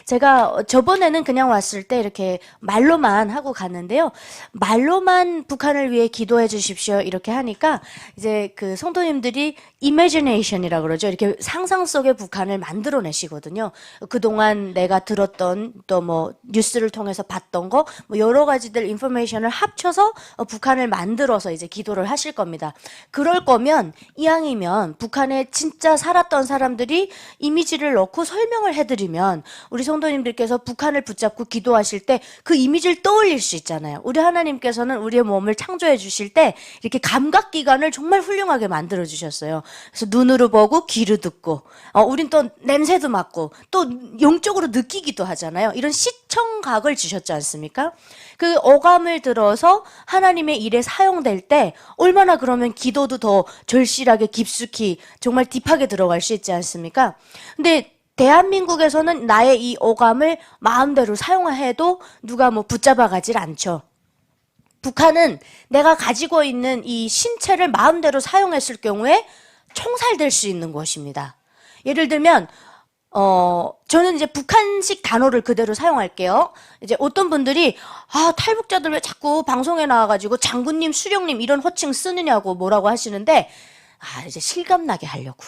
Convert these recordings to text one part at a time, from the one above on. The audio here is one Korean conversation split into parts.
제가 저번에는 그냥 왔을 때 이렇게 말로만 하고 갔는데요. 말로만 북한을 위해 기도해 주십시오 이렇게 하니까 이제 그 성도님들이 imagination이라고 그러죠. 이렇게 상상 속의 북한을 만들어내시거든요. 그동안 내가 들었던 또 뭐 뉴스를 통해서 봤던 거 뭐 여러 가지들 인포메이션을 합쳐서 북한을 만들어서 이제 기도를 하실 겁니다. 그럴 거면 이왕이면 북한에 진짜 살았던 사람들이 이미지를 넣고 설명을 해드리면 우리 성도님들께서 북한을 붙잡고 기도하실 때 그 이미지를 떠올릴 수 있잖아요. 우리 하나님께서는 우리의 몸을 창조해 주실 때 이렇게 감각기관을 정말 훌륭하게 만들어 주셨어요. 그래서 눈으로 보고 귀로 듣고 우린 또 냄새도 맡고 또 영적으로 느끼기도 하잖아요. 이런 시청각을 주셨지 않습니까? 그 어감을 들어서 하나님의 일에 사용될 때 얼마나 그러면 기도도 더 절실하게 깊숙이 정말 딥하게 들어갈 수 있지 않습니까? 근데 대한민국에서는 나의 이 어감을 마음대로 사용해도 누가 뭐 붙잡아 가질 않죠. 북한은 내가 가지고 있는 이 신체를 마음대로 사용했을 경우에 총살될 수 있는 곳입니다. 예를 들면 저는 이제 북한식 단어를 그대로 사용할게요. 이제 어떤 분들이 탈북자들 왜 자꾸 방송에 나와가지고 장군님, 수령님 이런 호칭 쓰느냐고 뭐라고 하시는데 이제 실감나게 하려고.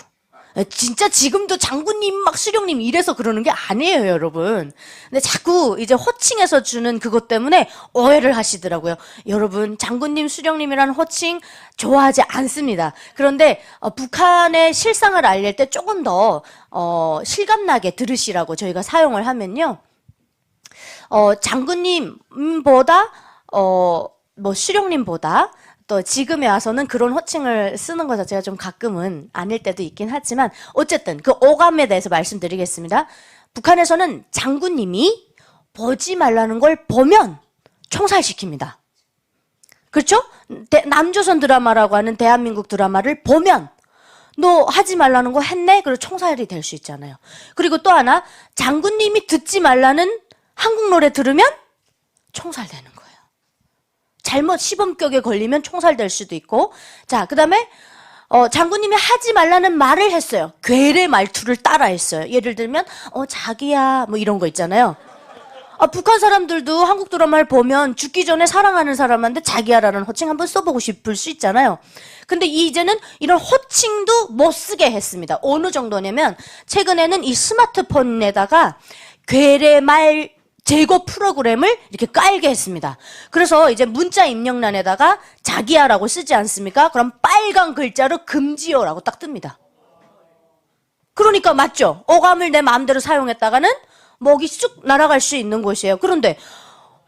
진짜 지금도 장군님 막 수령님 이래서 그러는 게 아니에요, 여러분. 근데 자꾸 이제 호칭에서 주는 그것 때문에 오해를 하시더라고요. 여러분, 장군님, 수령님이라는 호칭 좋아하지 않습니다. 그런데 북한의 실상을 알릴 때 조금 더 실감나게 들으시라고 저희가 사용을 하면요. 장군님보다 뭐 수령님보다 또 지금에 와서는 그런 호칭을 쓰는 것 자체가 좀 가끔은 아닐 때도 있긴 하지만 어쨌든 그 오감에 대해서 말씀드리겠습니다. 북한에서는 장군님이 보지 말라는 걸 보면 총살시킵니다. 그렇죠? 남조선 드라마라고 하는 대한민국 드라마를 보면 너 하지 말라는 거 했네? 그리고 총살이 될 수 있잖아요. 그리고 또 하나 장군님이 듣지 말라는 한국 노래 들으면 총살되는 거예요. 잘못 시범격에 걸리면 총살될 수도 있고. 자, 그 다음에 장군님이 하지 말라는 말을 했어요. 괴뢰 말투를 따라 했어요. 예를 들면 자기야 뭐 이런 거 있잖아요. 북한 사람들도 한국 드라마를 보면 죽기 전에 사랑하는 사람한테 자기야라는 호칭 한번 써보고 싶을 수 있잖아요. 근데 이제는 이런 호칭도 못 쓰게 했습니다. 어느 정도냐면 최근에는 이 스마트폰에다가 괴뢰말 제거 프로그램을 이렇게 깔게 했습니다. 그래서 이제 문자 입력란에다가 자기야라고 쓰지 않습니까? 그럼 빨간 글자로 금지어라고 딱 뜹니다. 그러니까 맞죠? 어감을 내 마음대로 사용했다가는 먹이 쑥 날아갈 수 있는 곳이에요. 그런데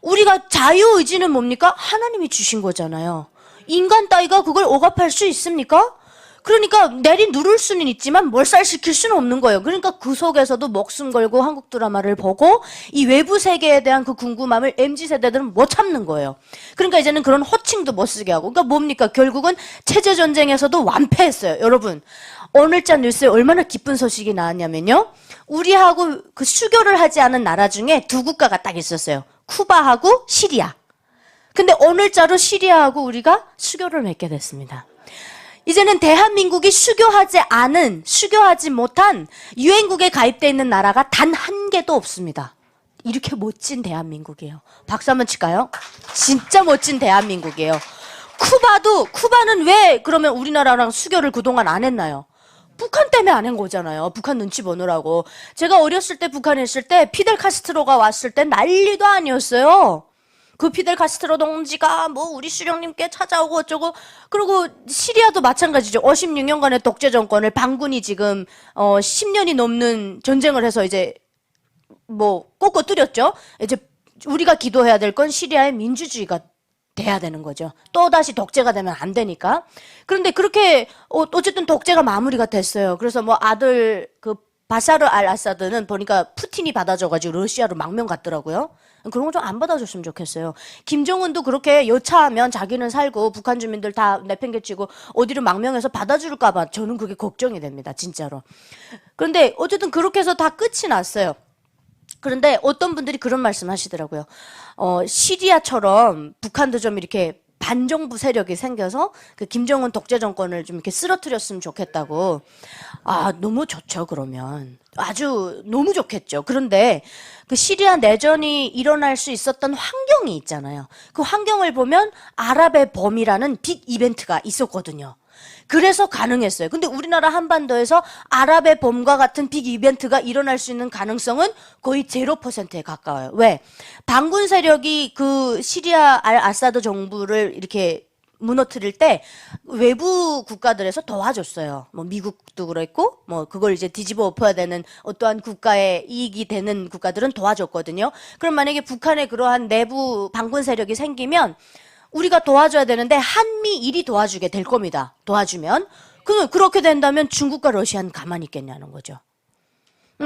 우리가 자유의지는 뭡니까? 하나님이 주신 거잖아요. 인간 따위가 그걸 억압할 수 있습니까? 그러니까 내리 누를 수는 있지만 몰살시킬 수는 없는 거예요. 그러니까 그 속에서도 목숨 걸고 한국 드라마를 보고 이 외부 세계에 대한 그 궁금함을 MZ세대들은 못 참는 거예요. 그러니까 이제는 그런 호칭도 못 쓰게 하고. 그러니까 뭡니까? 결국은 체제전쟁에서도 완패했어요. 여러분, 오늘자 뉴스에 얼마나 기쁜 소식이 나왔냐면요. 우리하고 그 수교를 하지 않은 나라 중에 두 국가가 딱 있었어요. 쿠바하고 시리아. 근데 오늘자로 시리아하고 우리가 수교를 맺게 됐습니다. 이제는 대한민국이 수교하지 못한 유엔국에 가입되어 있는 나라가 단 한 개도 없습니다. 이렇게 멋진 대한민국이에요. 박수 한번 칠까요? 진짜 멋진 대한민국이에요. 쿠바는 왜 그러면 우리나라랑 수교를 그동안 안 했나요? 북한 때문에 안 한 거잖아요. 북한 눈치 보느라고. 제가 어렸을 때 북한에 있을 때 피델 카스트로가 왔을 때 난리도 아니었어요. 그 피델 카스트로 동지가 뭐 우리 수령님께 찾아오고 어쩌고. 그리고 시리아도 마찬가지죠. 56년간의 독재 정권을 반군이 지금 10년이 넘는 전쟁을 해서 이제 뭐 꽂고 뚫렸죠. 이제 우리가 기도해야 될 건 시리아의 민주주의가 돼야 되는 거죠. 또다시 독재가 되면 안 되니까. 그런데 그렇게 어쨌든 독재가 마무리가 됐어요. 그래서 뭐 아들 그 바샤르 알 아사드는 보니까 푸틴이 받아줘가지고 러시아로 망명 갔더라고요. 그런 거 좀 안 받아줬으면 좋겠어요. 김정은도 그렇게 여차하면 자기는 살고 북한 주민들 다 내팽개치고 어디로 망명해서 받아줄까 봐 저는 그게 걱정이 됩니다. 진짜로. 그런데 어쨌든 그렇게 해서 다 끝이 났어요. 그런데 어떤 분들이 그런 말씀 하시더라고요. 시리아처럼 북한도 좀 이렇게 반정부 세력이 생겨서 그 김정은 독재 정권을 좀 이렇게 쓰러뜨렸으면 좋겠다고. 아, 너무 좋죠, 그러면. 아주 너무 좋겠죠. 그런데 그 시리아 내전이 일어날 수 있었던 환경이 있잖아요. 그 환경을 보면 아랍의 봄이라는 빅 이벤트가 있었거든요. 그래서 가능했어요. 근데 우리나라 한반도에서 아랍의 봄과 같은 빅 이벤트가 일어날 수 있는 가능성은 거의 0%에 가까워요. 왜? 반군 세력이 그 시리아 알 아사드 정부를 이렇게 무너뜨릴 때 외부 국가들에서 도와줬어요. 뭐 미국도 그랬고, 뭐 그걸 이제 뒤집어 엎어야 되는 어떠한 국가의 이익이 되는 국가들은 도와줬거든요. 그럼 만약에 북한에 그러한 내부 반군 세력이 생기면 우리가 도와줘야 되는데 한미일이 도와주게 될 겁니다. 도와주면. 그렇게 된다면 중국과 러시아는 가만히 있겠냐는 거죠.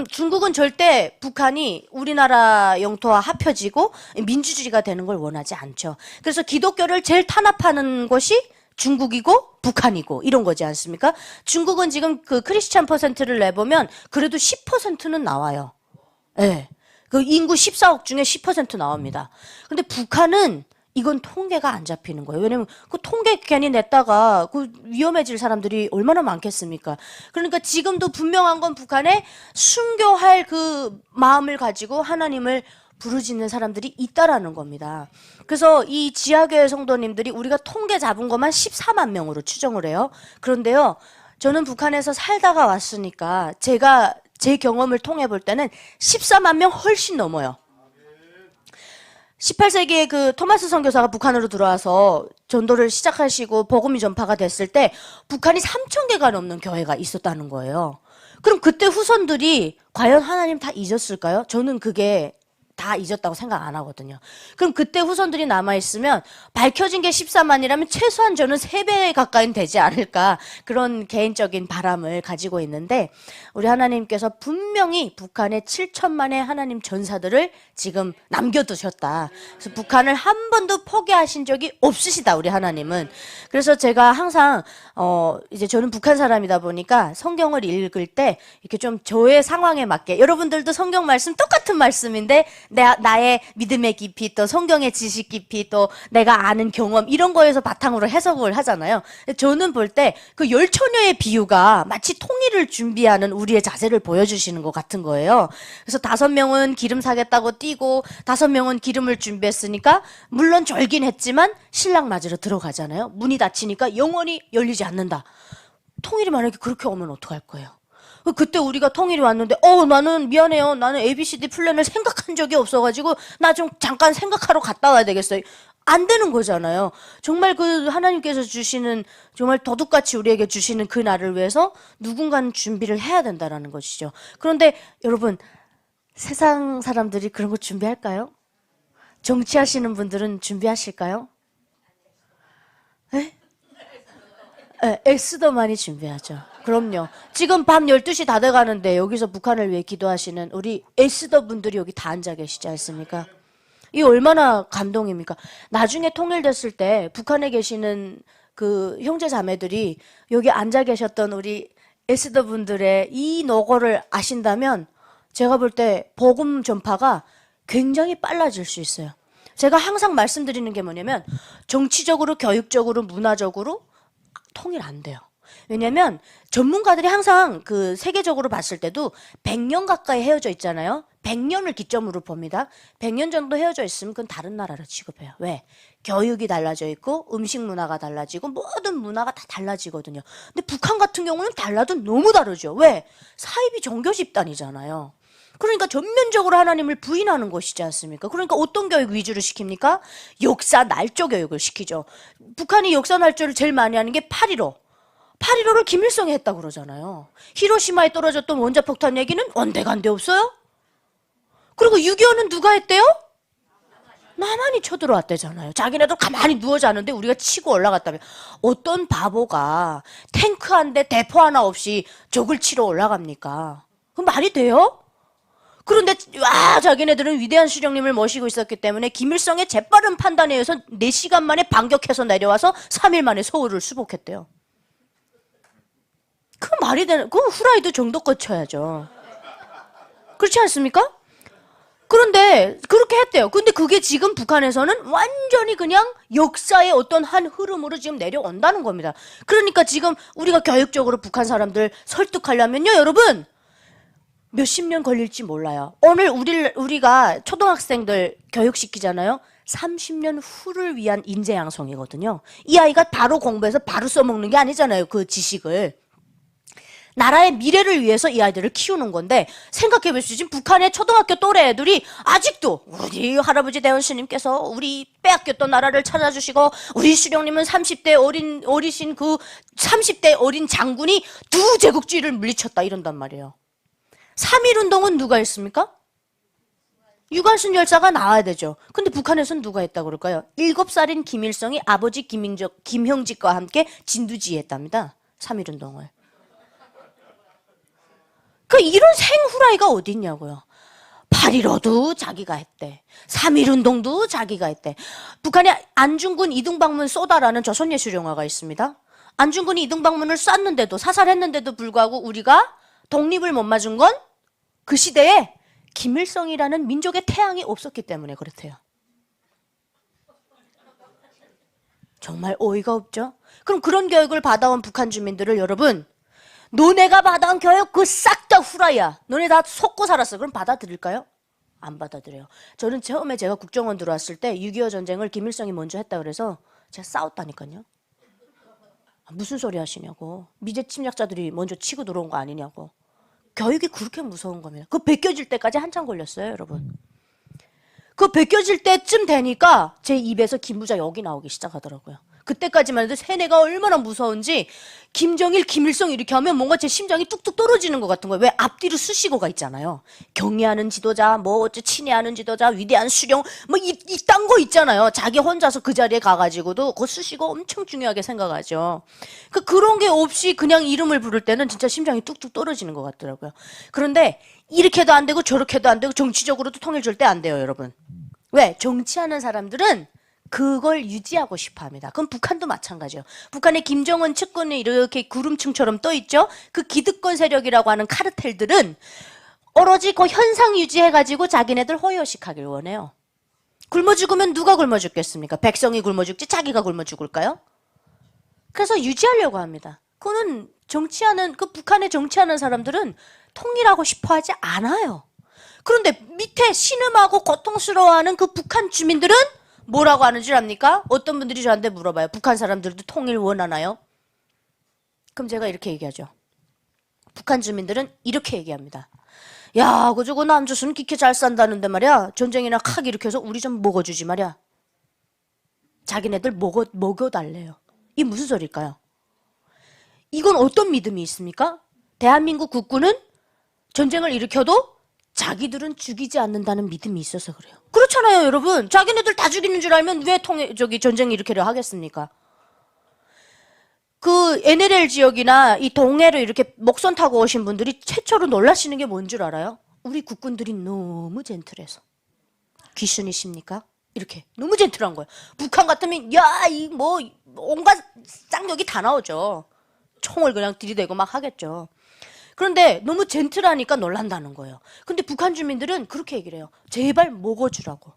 중국은 절대 북한이 우리나라 영토와 합혀지고 민주주의가 되는 걸 원하지 않죠. 그래서 기독교를 제일 탄압하는 것이 중국이고 북한이고 이런 거지 않습니까? 중국은 지금 그 크리스찬 퍼센트를 내보면 그래도 10%는 나와요. 예. 네. 그 인구 14억 중에 10% 나옵니다. 근데 북한은 이건 통계가 안 잡히는 거예요. 왜냐면 그 통계 괜히 냈다가 그 위험해질 사람들이 얼마나 많겠습니까? 그러니까 지금도 분명한 건 북한에 순교할 그 마음을 가지고 하나님을 부르짖는 사람들이 있다라는 겁니다. 그래서 이 지하교회 성도님들이 우리가 통계 잡은 것만 14만 명으로 추정을 해요. 그런데요, 저는 북한에서 살다가 왔으니까 제가 제 경험을 통해 볼 때는 14만 명 훨씬 넘어요. 18세기에 그 토마스 선교사가 북한으로 들어와서 전도를 시작하시고 복음이 전파가 됐을 때 북한이 3,000개가 넘는 교회가 있었다는 거예요. 그럼 그때 후손들이 과연 하나님 다 잊었을까요? 저는 그게 다 잊었다고 생각 안 하거든요. 그럼 그때 후손들이 남아있으면 밝혀진 게 14만이라면 최소한 저는 3배 가까이는 되지 않을까, 그런 개인적인 바람을 가지고 있는데, 우리 하나님께서 분명히 북한에 7천만의 하나님 전사들을 지금 남겨두셨다. 그래서 북한을 한 번도 포기하신 적이 없으시다, 우리 하나님은. 그래서 제가 항상 이제 저는 북한 사람이다 보니까 성경을 읽을 때 이렇게 좀 저의 상황에 맞게, 여러분들도 성경 말씀 똑같은 말씀인데 나의 믿음의 깊이, 또 성경의 지식 깊이, 또 내가 아는 경험, 이런 거에서 바탕으로 해석을 하잖아요. 저는 볼 때 그 열처녀의 비유가 마치 통일을 준비하는 우리의 자세를 보여주시는 것 같은 거예요. 그래서 5명은 기름 사겠다고 뛰고 5명은 기름을 준비했으니까 물론 졸긴 했지만 신랑 맞으러 들어가잖아요. 문이 닫히니까 영원히 열리지 않는다. 통일이 만약에 그렇게 오면 어떡할 거예요? 그때 우리가 통일이 왔는데 나는 미안해요. 나는 ABCD 플랜을 생각한 적이 없어가지고 나 좀 잠깐 생각하러 갔다 와야 되겠어요. 안 되는 거잖아요. 정말 그 하나님께서 주시는, 정말 도둑같이 우리에게 주시는 그 날을 위해서 누군가는 준비를 해야 된다는 것이죠. 그런데 여러분, 세상 사람들이 그런 거 준비할까요? 정치하시는 분들은 준비하실까요? 네? 네, 엑스더 많이 준비하죠. 그럼요. 지금 밤 12시 다 돼가는데 여기서 북한을 위해 기도하시는 우리 에스더 분들이 여기 다 앉아 계시지 않습니까? 이 얼마나 감동입니까? 나중에 통일됐을 때 북한에 계시는 그 형제 자매들이 여기 앉아 계셨던 우리 에스더 분들의 이 노고를 아신다면 제가 볼 때 복음 전파가 굉장히 빨라질 수 있어요. 제가 항상 말씀드리는 게 뭐냐면 정치적으로, 교육적으로, 문화적으로 통일 안 돼요. 왜냐면 전문가들이 항상 그 세계적으로 봤을 때도 100년 가까이 헤어져 있잖아요. 100년을 기점으로 봅니다. 100년 정도 헤어져 있으면 그건 다른 나라로 취급해요. 왜? 교육이 달라져 있고 음식 문화가 달라지고 모든 문화가 다 달라지거든요. 근데 북한 같은 경우는 달라도 너무 다르죠. 왜? 사이비 종교 집단이잖아요. 그러니까 전면적으로 하나님을 부인하는 것이지 않습니까? 그러니까 어떤 교육 위주로 시킵니까? 역사 날조 교육을 시키죠. 북한이 역사 날조를 제일 많이 하는 게 8.15. 8.15를 김일성이 했다고 그러잖아요. 히로시마에 떨어졌던 원자폭탄 얘기는 온데간데 없어요? 그리고 6.25는 누가 했대요? 남한이 쳐들어왔대잖아요. 자기네들 가만히 누워 자는데 우리가 치고 올라갔다며. 어떤 바보가 탱크 한 대, 대포 하나 없이 적을 치러 올라갑니까? 그럼 말이 돼요? 그런데 자기네들은 위대한 수령님을 모시고 있었기 때문에 김일성의 재빠른 판단에 의해서 4시간 만에 반격해서 내려와서 3일 만에 서울을 수복했대요. 그 말이 되는, 그 후라이도 정도껏 쳐야죠. 그렇지 않습니까? 그런데 그렇게 했대요. 근데 그게 지금 북한에서는 완전히 그냥 역사의 어떤 한 흐름으로 지금 내려온다는 겁니다. 그러니까 지금 우리가 교육적으로 북한 사람들 설득하려면요, 여러분, 몇십 년 걸릴지 몰라요. 오늘 우리가 초등학생들 교육시키잖아요. 30년 후를 위한 인재 양성이거든요. 이 아이가 바로 공부해서 바로 써먹는 게 아니잖아요. 그 지식을. 나라의 미래를 위해서 이 아이들을 키우는 건데, 생각해 보시죠. 지금 북한의 초등학교 또래 애들이 아직도 우리 할아버지 대원 스님께서 우리 빼앗겼던 나라를 찾아주시고, 우리 수령님은 30대 어리신 그 30대 어린 장군이 두 제국주의를 물리쳤다 이런단 말이에요. 3.1운동은 누가 했습니까? 유관순 열사가 나와야 되죠. 근데 북한에서는 누가 했다고 그럴까요? 7살인 김일성이 아버지 김형직과 함께 진두지휘했답니다. 3.1운동을. 그 이런 생후라이가 어디 있냐고요. 8.15도 자기가 했대. 3.1운동도 자기가 했대. 북한에 안중근 이등방문 쏘다라는 조선예술 영화가 있습니다. 안중근이 이등방문을 쐈는데도, 사살했는데도 불구하고 우리가 독립을 못 맞은 건 그 시대에 김일성이라는 민족의 태양이 없었기 때문에 그렇대요. 정말 어이가 없죠? 그럼 그런 교육을 받아온 북한 주민들을 여러분, 너네가 받아온 교육 그 싹 다 후라이야. 너네 다 속고 살았어. 그럼 받아들일까요? 안 받아들여요. 저는 처음에 제가 국정원 들어왔을 때 6.25 전쟁을 김일성이 먼저 했다 그래서 제가 싸웠다니까요. 무슨 소리 하시냐고. 미제 침략자들이 먼저 치고 들어온 거 아니냐고. 교육이 그렇게 무서운 겁니다. 그거 벗겨질 때까지 한참 걸렸어요, 여러분. 그거 벗겨질 때쯤 되니까 제 입에서 김부자 여기 나오기 시작하더라고요. 그때까지만 해도 세뇌가 얼마나 무서운지 김정일, 김일성 이렇게 하면 뭔가 제 심장이 뚝뚝 떨어지는 것 같은 거예요. 왜? 앞뒤로 수식어가 있잖아요. 경애하는 지도자, 뭐 어째 친애하는 지도자, 위대한 수령, 뭐 이딴 거 있잖아요. 자기 혼자서 그 자리에 가가지고도 그 수식어 엄청 중요하게 생각하죠. 그런 게 없이 그냥 이름을 부를 때는 진짜 심장이 뚝뚝 떨어지는 것 같더라고요. 그런데 이렇게도 안 되고 저렇게도 안 되고 정치적으로도 통일 절대 안 돼요, 여러분. 왜? 정치하는 사람들은 그걸 유지하고 싶어 합니다. 그럼 북한도 마찬가지예요. 북한의 김정은 측근이 이렇게 구름층처럼 떠 있죠? 그 기득권 세력이라고 하는 카르텔들은 오로지 그 현상 유지해가지고 자기네들 호요식하길 원해요. 굶어 죽으면 누가 굶어 죽겠습니까? 백성이 굶어 죽지 자기가 굶어 죽을까요? 그래서 유지하려고 합니다. 그거는 그 북한에 정치하는 사람들은 통일하고 싶어 하지 않아요. 그런데 밑에 신음하고 고통스러워하는 그 북한 주민들은 뭐라고 하는 줄 압니까? 어떤 분들이 저한테 물어봐요. 북한 사람들도 통일 원하나요? 그럼 제가 이렇게 얘기하죠. 북한 주민들은 이렇게 얘기합니다. 야, 그저거 남조선 기껏 잘 산다는데 말이야. 전쟁이나 칵 일으켜서 우리 좀 먹어주지 말이야. 자기네들 먹여달래요. 이게 무슨 소리일까요? 이건 어떤 믿음이 있습니까? 대한민국 국군은 전쟁을 일으켜도 자기들은 죽이지 않는다는 믿음이 있어서 그래요. 그렇잖아요, 여러분. 자기네들 다 죽이는 줄 알면 왜 전쟁 일으키려 하겠습니까? 그 NLL 지역이나 이 동해로 이렇게 목선 타고 오신 분들이 최초로 놀라시는 게 뭔 줄 알아요? 우리 국군들이 너무 젠틀해서. 귀순이십니까? 이렇게 너무 젠틀한 거예요. 북한 같으면 온갖 쌍욕이 다 나오죠. 총을 그냥 들이대고 막 하겠죠. 그런데 너무 젠틀하니까 놀란다는 거예요. 근데 북한 주민들은 그렇게 얘기를 해요. 제발 먹어주라고.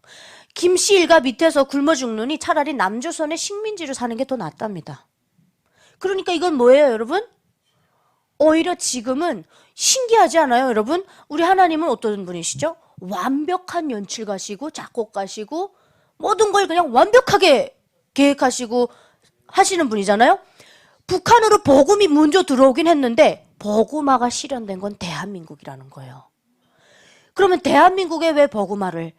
김씨 일가 밑에서 굶어 죽느니 차라리 남조선의 식민지로 사는 게 더 낫답니다. 그러니까 이건 뭐예요, 여러분? 오히려 지금은 신기하지 않아요, 여러분? 우리 하나님은 어떤 분이시죠? 완벽한 연출가시고 작곡가시고 모든 걸 그냥 완벽하게 계획하시고 하시는 분이잖아요? 북한으로 복음이 먼저 들어오긴 했는데 복음화가 실현된 건 대한민국이라는 거예요. 그러면 대한민국에 왜 복음화를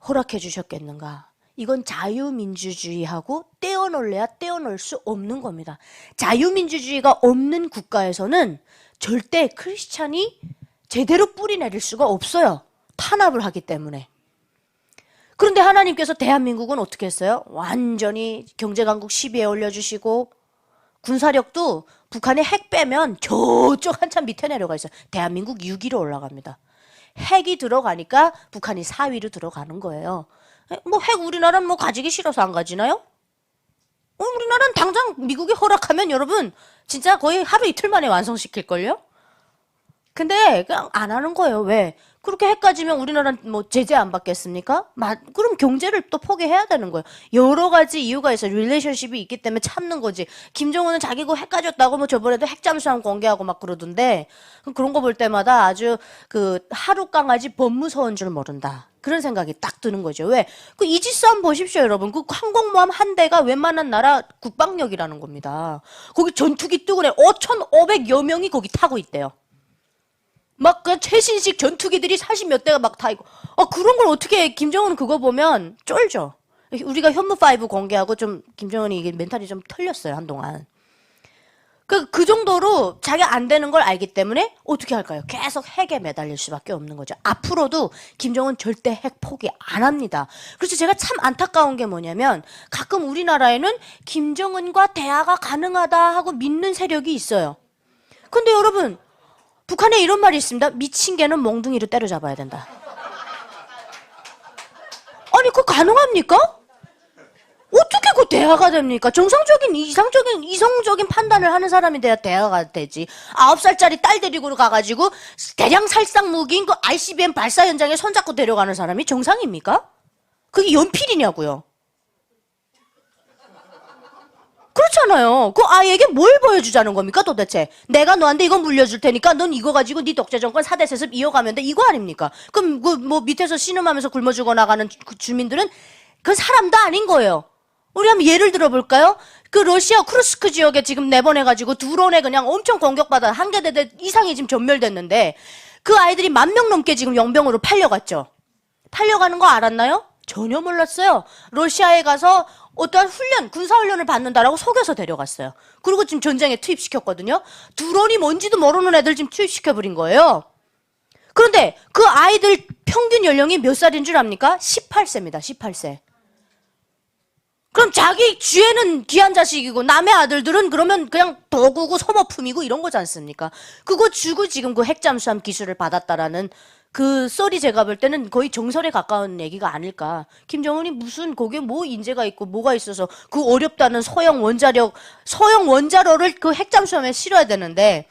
허락해 주셨겠는가? 이건 자유민주주의하고 떼어놓을래야 떼어놓을 수 없는 겁니다. 자유민주주의가 없는 국가에서는 절대 크리스찬이 제대로 뿌리 내릴 수가 없어요. 탄압을 하기 때문에. 그런데 하나님께서 대한민국은 어떻게 했어요? 완전히 경제강국 10위에 올려주시고 군사력도 북한에 핵 빼면 저쪽 한참 밑에 내려가 있어요. 대한민국 6위로 올라갑니다. 핵이 들어가니까 북한이 4위로 들어가는 거예요. 뭐 핵 우리나라는 뭐 가지기 싫어서 안 가지나요? 우리나라는 당장 미국이 허락하면 여러분 진짜 거의 하루 이틀 만에 완성시킬걸요? 근데 그냥 안 하는 거예요. 왜? 그렇게 핵까지면 우리나라는 뭐 제재 안 받겠습니까? 그럼 경제를 또 포기해야 되는 거예요. 여러 가지 이유가 있어요. 릴레이션십이 있기 때문에 참는 거지. 김정은은 자기가 핵 가졌다고 뭐 저번에도 핵잠수함 공개하고 막 그러던데 그런 거 볼 때마다 아주 그 하루 강아지 법무서운 줄 모른다. 그런 생각이 딱 드는 거죠. 왜? 그 이지스함 보십시오, 여러분. 그 항공모함 한 대가 웬만한 나라 국방력이라는 겁니다. 거기 전투기 뜨고 5,500여 명이 거기 타고 있대요. 막 그 최신식 전투기들이 40몇 대가 막 타 있고. 그런 걸 어떻게 김정은은 그거 보면 쫄죠. 우리가 현무5 공개하고 좀 김정은이 이게 멘탈이 좀 털렸어요, 한동안. 그 정도로 자기가 안 되는 걸 알기 때문에 어떻게 할까요? 계속 핵에 매달릴 수밖에 없는 거죠. 앞으로도 김정은 절대 핵 포기 안 합니다. 그래서 제가 참 안타까운 게 뭐냐면 가끔 우리나라에는 김정은과 대화가 가능하다 하고 믿는 세력이 있어요. 근데 여러분, 북한에 이런 말이 있습니다. 미친 개는 몽둥이로 때려잡아야 된다. 아니, 그거 가능합니까? 어떻게 그 대화가 됩니까? 정상적인, 이성적인 판단을 하는 사람이 돼야 대화가 되지. 9살짜리 딸 데리고 가가지고 대량 살상 무기인 그 ICBM 발사 현장에 손잡고 데려가는 사람이 정상입니까? 그게 연필이냐고요. 그렇잖아요. 그 아이에게 뭘 보여주자는 겁니까 도대체? 내가 너한테 이거 물려줄 테니까 넌 이거 가지고 네 독재정권 4대 세습 이어가면 돼. 이거 아닙니까? 그럼 그 뭐 밑에서 신음하면서 굶어 죽어 나가는 그 주민들은 그 사람도 아닌 거예요. 우리 한번 예를 들어볼까요? 그 러시아 쿠르스크 지역에 지금 내보내가지고 드론에 그냥 엄청 공격받아 한 개 대대 이상이 지금 전멸됐는데 그 아이들이 10,000명 넘게 지금 용병으로 팔려갔죠. 팔려가는 거 알았나요? 전혀 몰랐어요. 러시아에 가서 어떠한 군사훈련을 받는다라고 속여서 데려갔어요. 그리고 지금 전쟁에 투입시켰거든요. 드론이 뭔지도 모르는 애들 지금 투입시켜버린 거예요. 그런데 그 아이들 평균 연령이 몇 살인 줄 압니까? 18세입니다. 18세. 그럼 자기 쥐에는 귀한 자식이고 남의 아들들은 그러면 그냥 도구고 소모품이고 이런 거지 않습니까? 그거 주고 지금 그 핵잠수함 기술을 받았다라는 그 썰이 제가 볼 때는 거의 정설에 가까운 얘기가 아닐까. 김정은이 무슨 거기에 뭐 인재가 있고 뭐가 있어서 그 어렵다는 소형 원자로를 그 핵잠수함에 실어야 되는데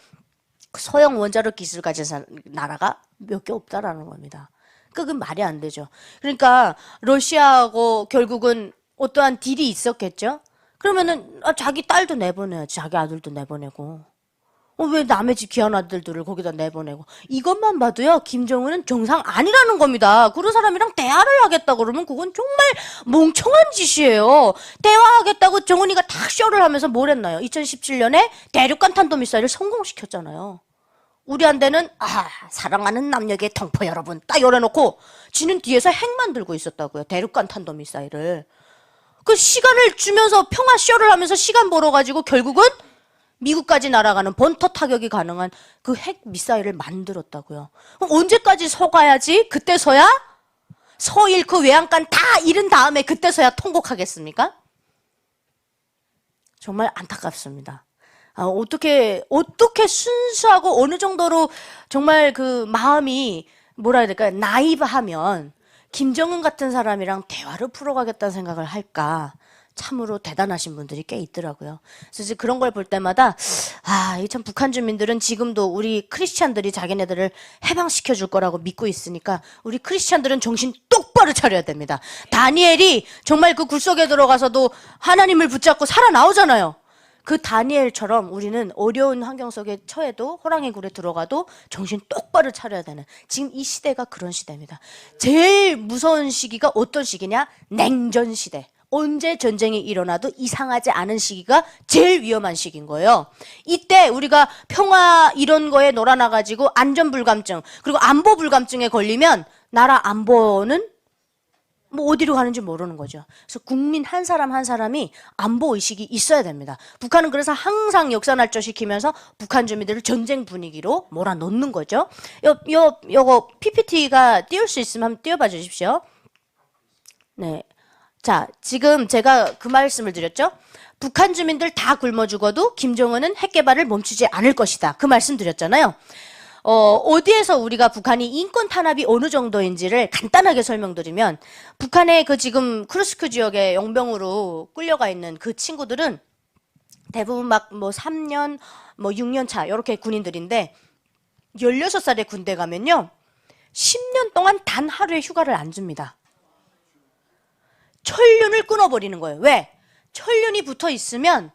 그 소형 원자로 기술 가진 나라가 몇 개 없다라는 겁니다. 그건 말이 안 되죠. 그러니까 러시아하고 결국은 어떠한 딜이 있었겠죠? 그러면은 자기 딸도 내보내야지. 자기 아들도 내보내고. 왜 남의 집 귀한 아들들을 거기다 내보내고. 이것만 봐도요. 김정은은 정상 아니라는 겁니다. 그런 사람이랑 대화를 하겠다 그러면 그건 정말 멍청한 짓이에요. 대화하겠다고 정은이가 탁 쇼를 하면서 뭘 했나요? 2017년에 대륙간 탄도미사일을 성공시켰잖아요. 우리한테는 사랑하는 남녀계 동포 여러분 딱 열어놓고 지는 뒤에서 핵만 들고 있었다고요. 대륙간 탄도미사일을. 그 시간을 주면서 평화 쇼를 하면서 시간 벌어가지고 결국은 미국까지 날아가는 번터 타격이 가능한 그 핵 미사일을 만들었다고요. 그럼 언제까지 속아야지? 그때서야 서 잃고 외양간 다 잃은 다음에 그때서야 통곡하겠습니까? 정말 안타깝습니다. 어떻게 순수하고 어느 정도로 정말 그 마음이 뭐라 해야 될까요? 나이브하면 김정은 같은 사람이랑 대화를 풀어가겠다는 생각을 할까? 참으로 대단하신 분들이 꽤 있더라고요. 그래서 이제 그런 걸 볼 때마다 이 참 북한 주민들은 지금도 우리 크리스찬들이 자기네들을 해방시켜 줄 거라고 믿고 있으니까 우리 크리스찬들은 정신 똑바로 차려야 됩니다. 다니엘이 정말 그 굴 속에 들어가서도 하나님을 붙잡고 살아나오잖아요. 그 다니엘처럼 우리는 어려운 환경 속에 처해도 호랑이 굴에 들어가도 정신 똑바로 차려야 되는 지금 이 시대가 그런 시대입니다. 제일 무서운 시기가 어떤 시기냐? 냉전 시대. 언제 전쟁이 일어나도 이상하지 않은 시기가 제일 위험한 시기인 거예요. 이때 우리가 평화 이런 거에 놀아나가지고 안전불감증 그리고 안보불감증에 걸리면 나라 안보는 뭐 어디로 가는지 모르는 거죠. 그래서 국민 한 사람 한 사람이 안보 의식이 있어야 됩니다. 북한은 그래서 항상 역사날조시키면서 북한 주민들을 전쟁 분위기로 몰아넣는 거죠. 요거 PPT가 띄울 수 있으면 한번 띄워봐 주십시오. 네. 자, 지금 제가 그 말씀을 드렸죠. 북한 주민들 다 굶어 죽어도 김정은은 핵 개발을 멈추지 않을 것이다. 그 말씀 드렸잖아요. 어디에서 우리가 북한이 인권 탄압이 어느 정도인지를 간단하게 설명드리면 북한의 그 지금 쿠르스크 지역에 용병으로 끌려가 있는 그 친구들은 대부분 막 뭐 3년, 뭐 6년 차 이렇게 군인들인데 16살에 군대 가면요. 10년 동안 단 하루의 휴가를 안 줍니다. 천륜을 끊어버리는 거예요. 왜? 천륜이 붙어 있으면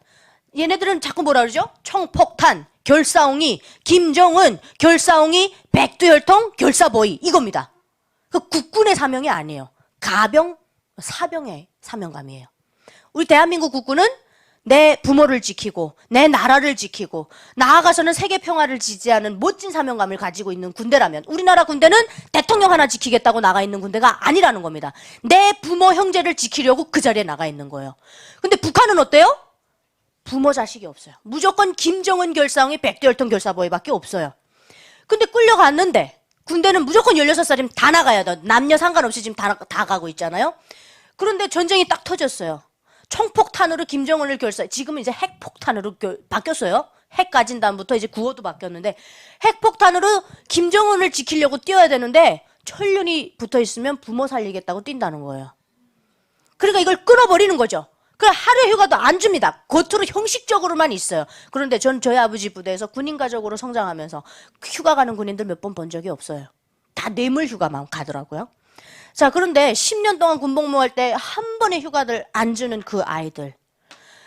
얘네들은 자꾸 뭐라 그러죠? 청폭탄, 결사옹이, 김정은, 결사옹이, 백두혈통, 결사보이 이겁니다. 그 국군의 사명이 아니에요. 가병, 사병의 사명감이에요. 우리 대한민국 국군은 내 부모를 지키고 내 나라를 지키고 나아가서는 세계 평화를 지지하는 멋진 사명감을 가지고 있는 군대라면 우리나라 군대는 대통령 하나 지키겠다고 나가 있는 군대가 아니라는 겁니다. 내 부모 형제를 지키려고 그 자리에 나가 있는 거예요. 근데 북한은 어때요? 부모 자식이 없어요. 무조건 김정은 결사옹이 백두혈통 결사보이밖에 없어요. 근데 끌려갔는데 군대는 무조건 16살이면 다 나가야 돼. 남녀 상관없이 지금 다 가고 있잖아요. 그런데 전쟁이 딱 터졌어요. 총폭탄으로 김정은을 지금은 이제 핵폭탄으로 바뀌었어요. 핵 가진 다음부터 이제 구호도 바뀌었는데 핵폭탄으로 김정은을 지키려고 뛰어야 되는데 천륜이 붙어 있으면 부모 살리겠다고 뛴다는 거예요. 그러니까 이걸 끊어버리는 거죠. 그래 하루 휴가도 안 줍니다. 겉으로 형식적으로만 있어요. 그런데 전 저희 아버지 부대에서 군인 가족으로 성장하면서 휴가 가는 군인들 몇 번 본 적이 없어요. 다 뇌물 휴가만 가더라고요. 자, 그런데 10년 동안 군복무할 때 한 번의 휴가를 안 주는 그 아이들.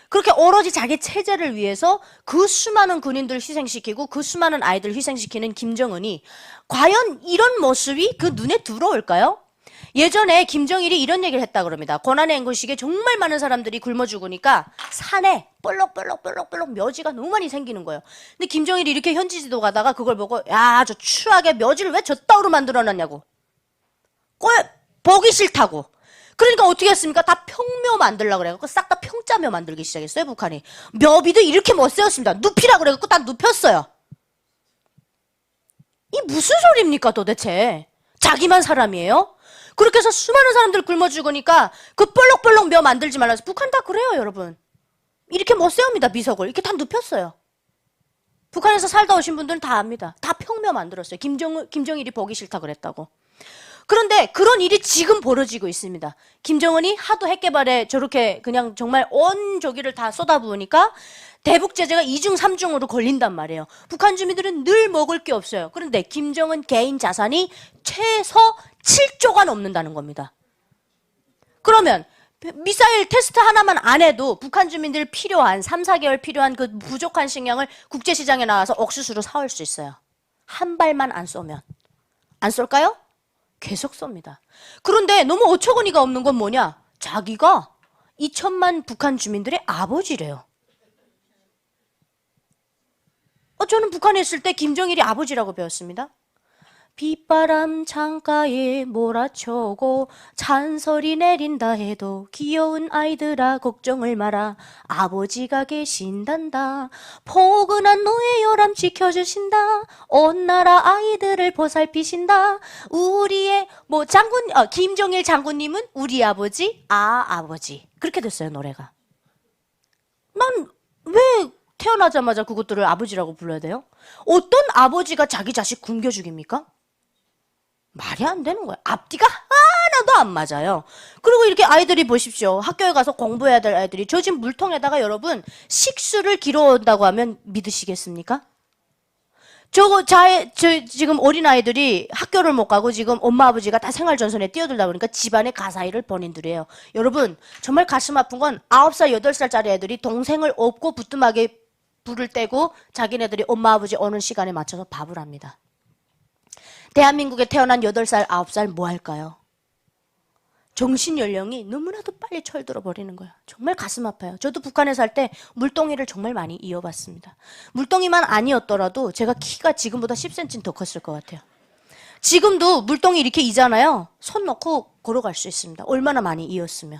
그렇게 오로지 자기 체제를 위해서 그 수많은 군인들 희생시키고 그 수많은 아이들 희생시키는 김정은이 과연 이런 모습이 그 눈에 들어올까요? 예전에 김정일이 이런 얘기를 했다 그럽니다. 고난의 행군식에 정말 많은 사람들이 굶어 죽으니까 산에 볼록볼록 묘지가 너무 많이 생기는 거예요. 근데 김정일이 이렇게 현지지도 가다가 그걸 보고 야, 저 추하게 묘지를 왜 저 따위로 만들어놨냐고. 보기 싫다고. 그러니까 어떻게 했습니까? 다 평묘 만들려고 그래갖고 싹 다 평자묘 만들기 시작했어요, 북한이. 묘비도 이렇게 못 세웠습니다. 눕히라 그래갖고 다 눕혔어요. 이 무슨 소리입니까, 도대체? 자기만 사람이에요? 그렇게 해서 수많은 사람들 굶어 죽으니까 그 볼록볼록 묘 만들지 말라서 북한 다 그래요, 여러분. 이렇게 못 세웁니다, 비석을. 이렇게 다 눕혔어요. 북한에서 살다 오신 분들은 다 압니다. 다 평묘 만들었어요. 김정일이 보기 싫다 그랬다고. 그런데 그런 일이 지금 벌어지고 있습니다. 김정은이 하도 핵 개발에 저렇게 그냥 정말 온 저기를 다 쏟아부으니까 대북 제재가 2중, 3중으로 걸린단 말이에요. 북한 주민들은 늘 먹을 게 없어요. 그런데 김정은 개인 자산이 최소 7조가 넘는다는 겁니다. 그러면 미사일 테스트 하나만 안 해도 북한 주민들 필요한 3, 4개월 필요한 그 부족한 식량을 국제시장에 나와서 옥수수로 사올 수 있어요. 한 발만 안 쏘면. 안 쏠까요? 계속 쏩니다. 그런데 너무 어처구니가 없는 건 뭐냐? 자기가 2천만 북한 주민들의 아버지래요. 저는 북한에 있을 때 김정일이 아버지라고 배웠습니다. 빗바람 창가에 몰아쳐오고 잔소리 내린다 해도 귀여운 아이들아 걱정을 마라. 아버지가 계신단다. 포근한 노예 요람 지켜주신다. 온 나라 아이들을 보살피신다. 우리의 김정일 장군님은 우리 아버지, 아버지. 그렇게 됐어요, 노래가. 난 왜 태어나자마자 그것들을 아버지라고 불러야 돼요? 어떤 아버지가 자기 자식 굶겨 죽입니까? 말이 안 되는 거예요. 앞뒤가 하나도 안 맞아요. 그리고 이렇게 아이들이 보십시오. 학교에 가서 공부해야 될 아이들이 저 지금 물통에다가 여러분 식수를 길어온다고 하면 믿으시겠습니까? 저 지금 어린아이들이 학교를 못 가고 지금 엄마 아버지가 다 생활전선에 뛰어들다 보니까 집안에 가사일을 본인들이에요. 여러분 정말 가슴 아픈 건 9살, 8살짜리 애들이 동생을 업고 부뚜막에 불을 떼고 자기네들이 엄마 아버지 오는 시간에 맞춰서 밥을 합니다. 대한민국에 태어난 8살, 9살 뭐 할까요? 정신연령이 너무나도 빨리 철들어 버리는 거예요. 정말 가슴 아파요. 저도 북한에 살 때 물동이를 정말 많이 이어봤습니다. 물동이만 아니었더라도 제가 키가 지금보다 10cm 더 컸을 것 같아요. 지금도 물동이 이렇게 이잖아요. 손 넣고 걸어갈 수 있습니다. 얼마나 많이 이었으면.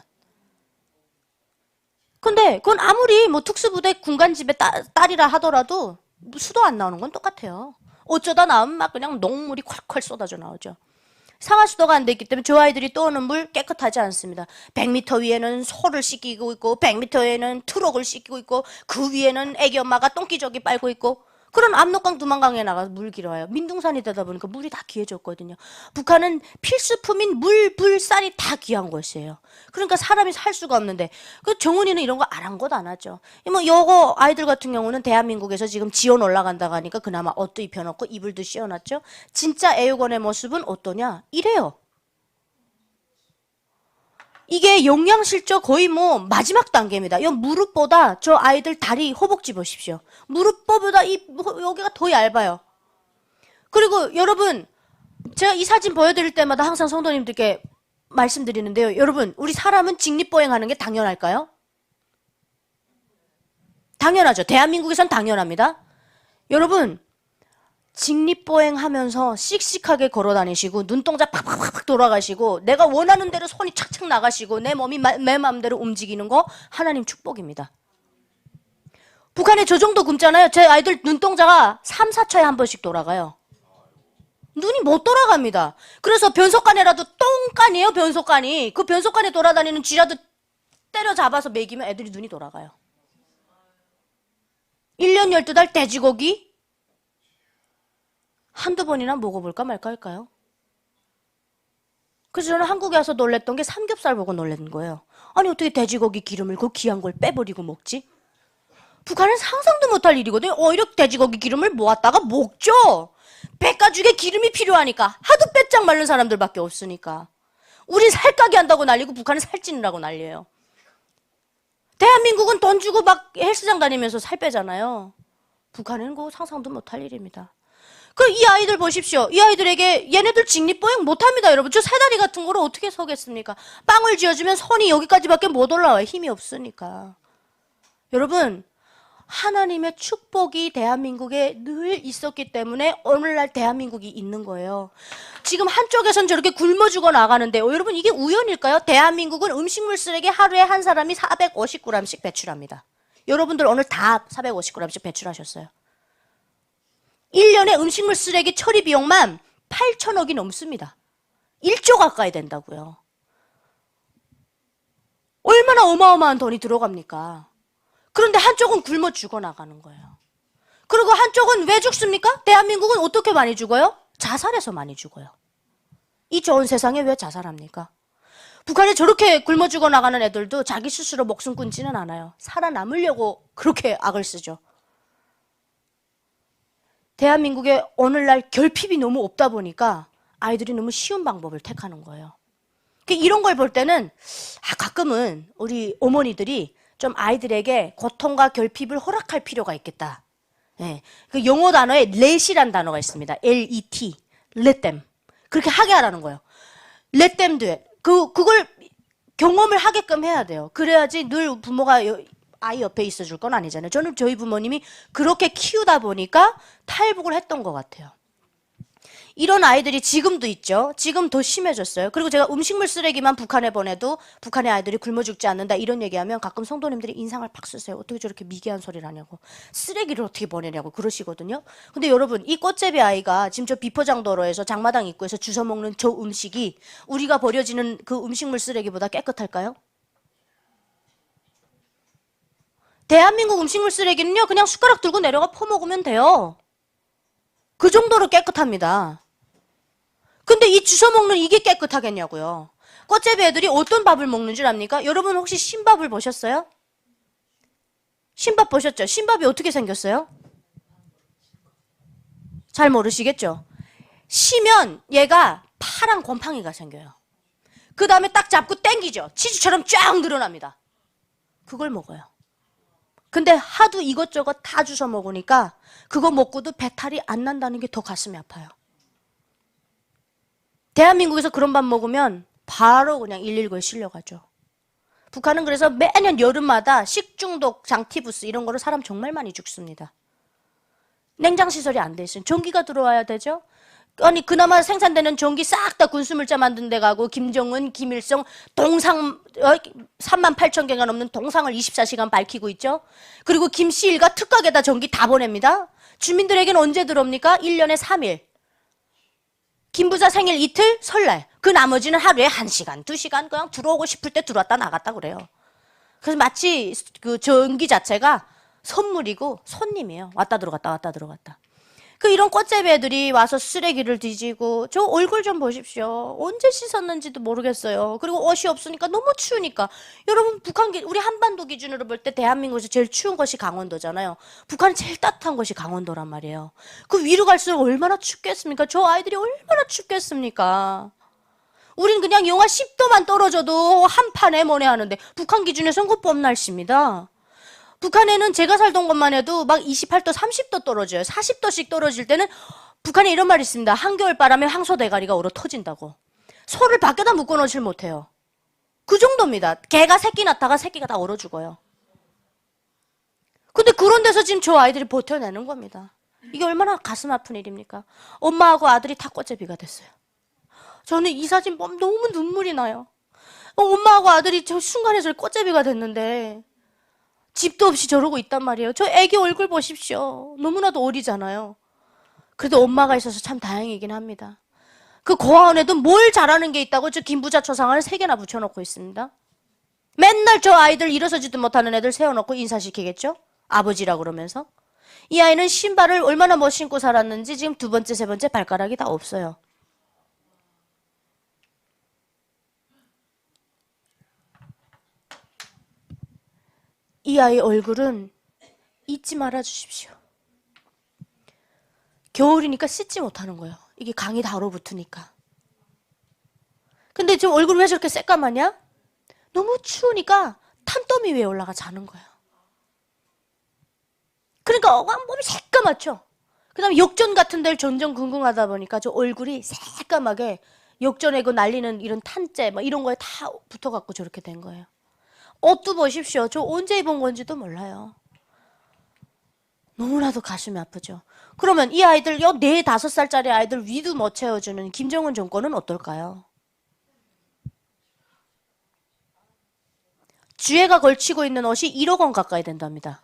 근데 그건 아무리 특수부대 군간집에 딸이라 하더라도 수도 안 나오는 건 똑같아요. 어쩌다 나오면 막 그냥 녹물이 콸콸 쏟아져 나오죠. 상하수도가 안 돼 있기 때문에 저 아이들이 떠오는 물 깨끗하지 않습니다. 100m 위에는 소를 씻기고 있고 100m 위에는 트럭을 씻기고 있고 그 위에는 애기 엄마가 똥기저귀 빨고 있고 그런 압록강 두만강에 나가서 물 길어와요. 민둥산이 되다 보니까 물이 다 귀해졌거든요. 북한은 필수품인 물, 불, 쌀이 다 귀한 곳이에요. 그러니까 사람이 살 수가 없는데 그 정은이는 이런 거 아랑곳 안 하죠. 뭐 여고 아이들 같은 경우는 대한민국에서 지금 지원 올라간다고 하니까 그나마 옷도 입혀놓고 이불도 씌워놨죠. 진짜 애육원의 모습은 어떠냐? 이래요. 이게 영양실조 거의 뭐 마지막 단계입니다. 이 무릎보다 저 아이들 다리 허벅지 보십시오. 무릎보다 여기가 더 얇아요. 그리고 여러분 제가 이 사진 보여드릴 때마다 항상 성도님들께 말씀드리는데요. 여러분 우리 사람은 직립보행하는 게 당연할까요? 당연하죠. 대한민국에선 당연합니다. 여러분 직립보행하면서 씩씩하게 걸어다니시고 눈동자 팍팍팍 돌아가시고 내가 원하는 대로 손이 착착 나가시고 내 몸이 내 마음대로 움직이는 거 하나님 축복입니다. 북한에 저 정도 굶잖아요. 제 아이들 눈동자가 3, 4초에 한 번씩 돌아가요. 눈이 못 돌아갑니다. 그래서 변속간에라도 똥간이에요. 변속간이. 그 변속간에 돌아다니는 쥐라도 때려잡아서 먹이면 애들이 눈이 돌아가요. 1년 12달 돼지고기 한두 번이나 먹어볼까 말까 할까요? 그래서 저는 한국에 와서 놀랬던 게 삼겹살 보고 놀란 거예요. 아니 어떻게 돼지고기 기름을 그 귀한 걸 빼버리고 먹지? 북한은 상상도 못할 일이거든요. 오히려 돼지고기 기름을 모았다가 먹죠. 백가죽에 기름이 필요하니까. 하도 빼짝 마른 사람들밖에 없으니까. 우린 살까기 한다고 난리고 북한은 살찌느라고 난리예요. 대한민국은 돈 주고 막 헬스장 다니면서 살 빼잖아요. 북한은 그거 상상도 못할 일입니다. 그 이 아이들 보십시오. 이 아이들에게 얘네들 직립보행 못합니다. 여러분 저 새다리 같은 거를 어떻게 서겠습니까? 빵을 쥐어주면 손이 여기까지밖에 못 올라와요. 힘이 없으니까. 여러분 하나님의 축복이 대한민국에 늘 있었기 때문에 오늘날 대한민국이 있는 거예요. 지금 한쪽에선 저렇게 굶어 죽어 나가는데 여러분 이게 우연일까요? 대한민국은 음식물 쓰레기 하루에 한 사람이 450g씩 배출합니다. 여러분들 오늘 다 450g씩 배출하셨어요. 1년에 음식물 쓰레기 처리 비용만 8천억이 넘습니다. 1조 가까이 된다고요. 얼마나 어마어마한 돈이 들어갑니까? 그런데 한쪽은 굶어 죽어나가는 거예요. 그리고 한쪽은 왜 죽습니까? 대한민국은 어떻게 많이 죽어요? 자살해서 많이 죽어요. 이 좋은 세상에 왜 자살합니까? 북한에 저렇게 굶어 죽어나가는 애들도 자기 스스로 목숨 끊지는 않아요. 살아남으려고 그렇게 악을 쓰죠. 대한민국에 오늘날 결핍이 너무 없다 보니까 아이들이 너무 쉬운 방법을 택하는 거예요. 이런 걸 볼 때는 가끔은 우리 어머니들이 좀 아이들에게 고통과 결핍을 허락할 필요가 있겠다. 예, 그 영어 단어에 let이란 단어가 있습니다. L-E-T, let them. 그렇게 하게 하라는 거예요. let them do it. 그걸 경험을 하게끔 해야 돼요. 그래야지 늘 부모가 아이 옆에 있어줄 건 아니잖아요. 저는 저희 부모님이 그렇게 키우다 보니까 탈북을 했던 것 같아요. 이런 아이들이 지금도 있죠. 지금 더 심해졌어요. 그리고 제가 음식물 쓰레기만 북한에 보내도 북한의 아이들이 굶어 죽지 않는다 이런 얘기하면 가끔 성도님들이 인상을 팍 쓰세요. 어떻게 저렇게 미개한 소리를 하냐고. 쓰레기를 어떻게 보내냐고 그러시거든요. 근데 여러분 이 꽃제비 아이가 지금 저 비포장도로에서 장마당 입구에서 주워 먹는 저 음식이 우리가 버려지는 그 음식물 쓰레기보다 깨끗할까요? 대한민국 음식물 쓰레기는요 그냥 숟가락 들고 내려가 퍼먹으면 돼요. 그 정도로 깨끗합니다. 근데 이 주워먹는 이게 깨끗하겠냐고요. 꽃제비 애들이 어떤 밥을 먹는 줄 압니까? 여러분 혹시 신밥을 보셨어요? 신밥 보셨죠? 신밥이 어떻게 생겼어요? 잘 모르시겠죠? 시면 얘가 파란 곰팡이가 생겨요. 그 다음에 딱 잡고 땡기죠. 치즈처럼 쫙 늘어납니다. 그걸 먹어요. 근데 하도 이것저것 다 주워 먹으니까 그거 먹고도 배탈이 안 난다는 게 더 가슴이 아파요. 대한민국에서 그런 밥 먹으면 바로 그냥 119에 실려가죠. 북한은 그래서 매년 여름마다 식중독, 장티푸스 이런 거로 사람 정말 많이 죽습니다. 냉장시설이 안 돼 있어요. 전기가 들어와야 되죠. 아니 그나마 생산되는 전기 싹 다 군수물자 만든 데 가고 김정은, 김일성 동상 38,000개가 넘는 동상을 24시간 밝히고 있죠. 그리고 김씨 일가 특각에다 전기 다 보냅니다. 주민들에게는 언제 들어옵니까? 1년에 3일. 김부자 생일 이틀, 설날. 그 나머지는 하루에 1시간, 2시간 그냥 들어오고 싶을 때 들어왔다 나갔다 그래요. 그래서 마치 그 전기 자체가 선물이고 손님이에요. 왔다 들어갔다 왔다 들어갔다. 그 이런 꽃제비 애들이 와서 쓰레기를 뒤지고 저 얼굴 좀 보십시오. 언제 씻었는지도 모르겠어요. 그리고 옷이 없으니까 너무 추우니까. 여러분 우리 한반도 기준으로 볼 때 대한민국에서 제일 추운 것이 강원도잖아요. 북한이 제일 따뜻한 것이 강원도란 말이에요. 그 위로 갈수록 얼마나 춥겠습니까? 저 아이들이 얼마나 춥겠습니까? 우린 그냥 영하 10도만 떨어져도 한판에 뭐네 하는데 북한 기준에서는 그 봄 날씨입니다. 북한에는 제가 살던 곳만 해도 막 28도, 30도 떨어져요. 40도씩 떨어질 때는 북한에 이런 말이 있습니다. 한겨울 바람에 황소 대가리가 얼어 터진다고. 소를 밖에다 묶어놓질 못해요. 그 정도입니다. 개가 새끼 낳다가 새끼가 다 얼어 죽어요. 근데 그런 데서 지금 저 아이들이 버텨내는 겁니다. 이게 얼마나 가슴 아픈 일입니까? 엄마하고 아들이 다 꽃제비가 됐어요. 저는 이 사진 보면 너무 눈물이 나요. 엄마하고 아들이 저 순간에 저 꽃제비가 됐는데 집도 없이 저러고 있단 말이에요. 저 애기 얼굴 보십시오. 너무나도 어리잖아요. 그래도 엄마가 있어서 참 다행이긴 합니다. 그 고아원에도 뭘 잘하는 게 있다고 저 김부자 초상화를 3개나 붙여놓고 있습니다. 맨날 저 아이들 일어서지도 못하는 애들 세워놓고 인사시키겠죠? 아버지라 그러면서. 이 아이는 신발을 얼마나 못 신고 살았는지 지금 2번째, 3번째 발가락이 다 없어요. 이 아이 얼굴은 잊지 말아 주십시오. 겨울이니까 씻지 못하는 거예요. 이게 강이 다 얼어붙으니까. 근데 지금 얼굴이 왜 저렇게 새까마냐? 너무 추우니까 탄더미 위에 올라가 자는 거예요. 그러니까 몸이 새까맣죠. 그 다음에 역전 같은 데를 전전긍긍하다 보니까 저 얼굴이 새까맣게 역전에 그 날리는 이런 탄재 막 이런 거에 다 붙어갖고 저렇게 된 거예요. 옷도 보십시오. 저 언제 입은 건지도 몰라요. 너무나도 가슴이 아프죠. 그러면 이 아이들, 4, 5살짜리 아이들 위도 못 채워주는 김정은 정권은 어떨까요? 주애가 걸치고 있는 옷이 1억 원 가까이 된답니다.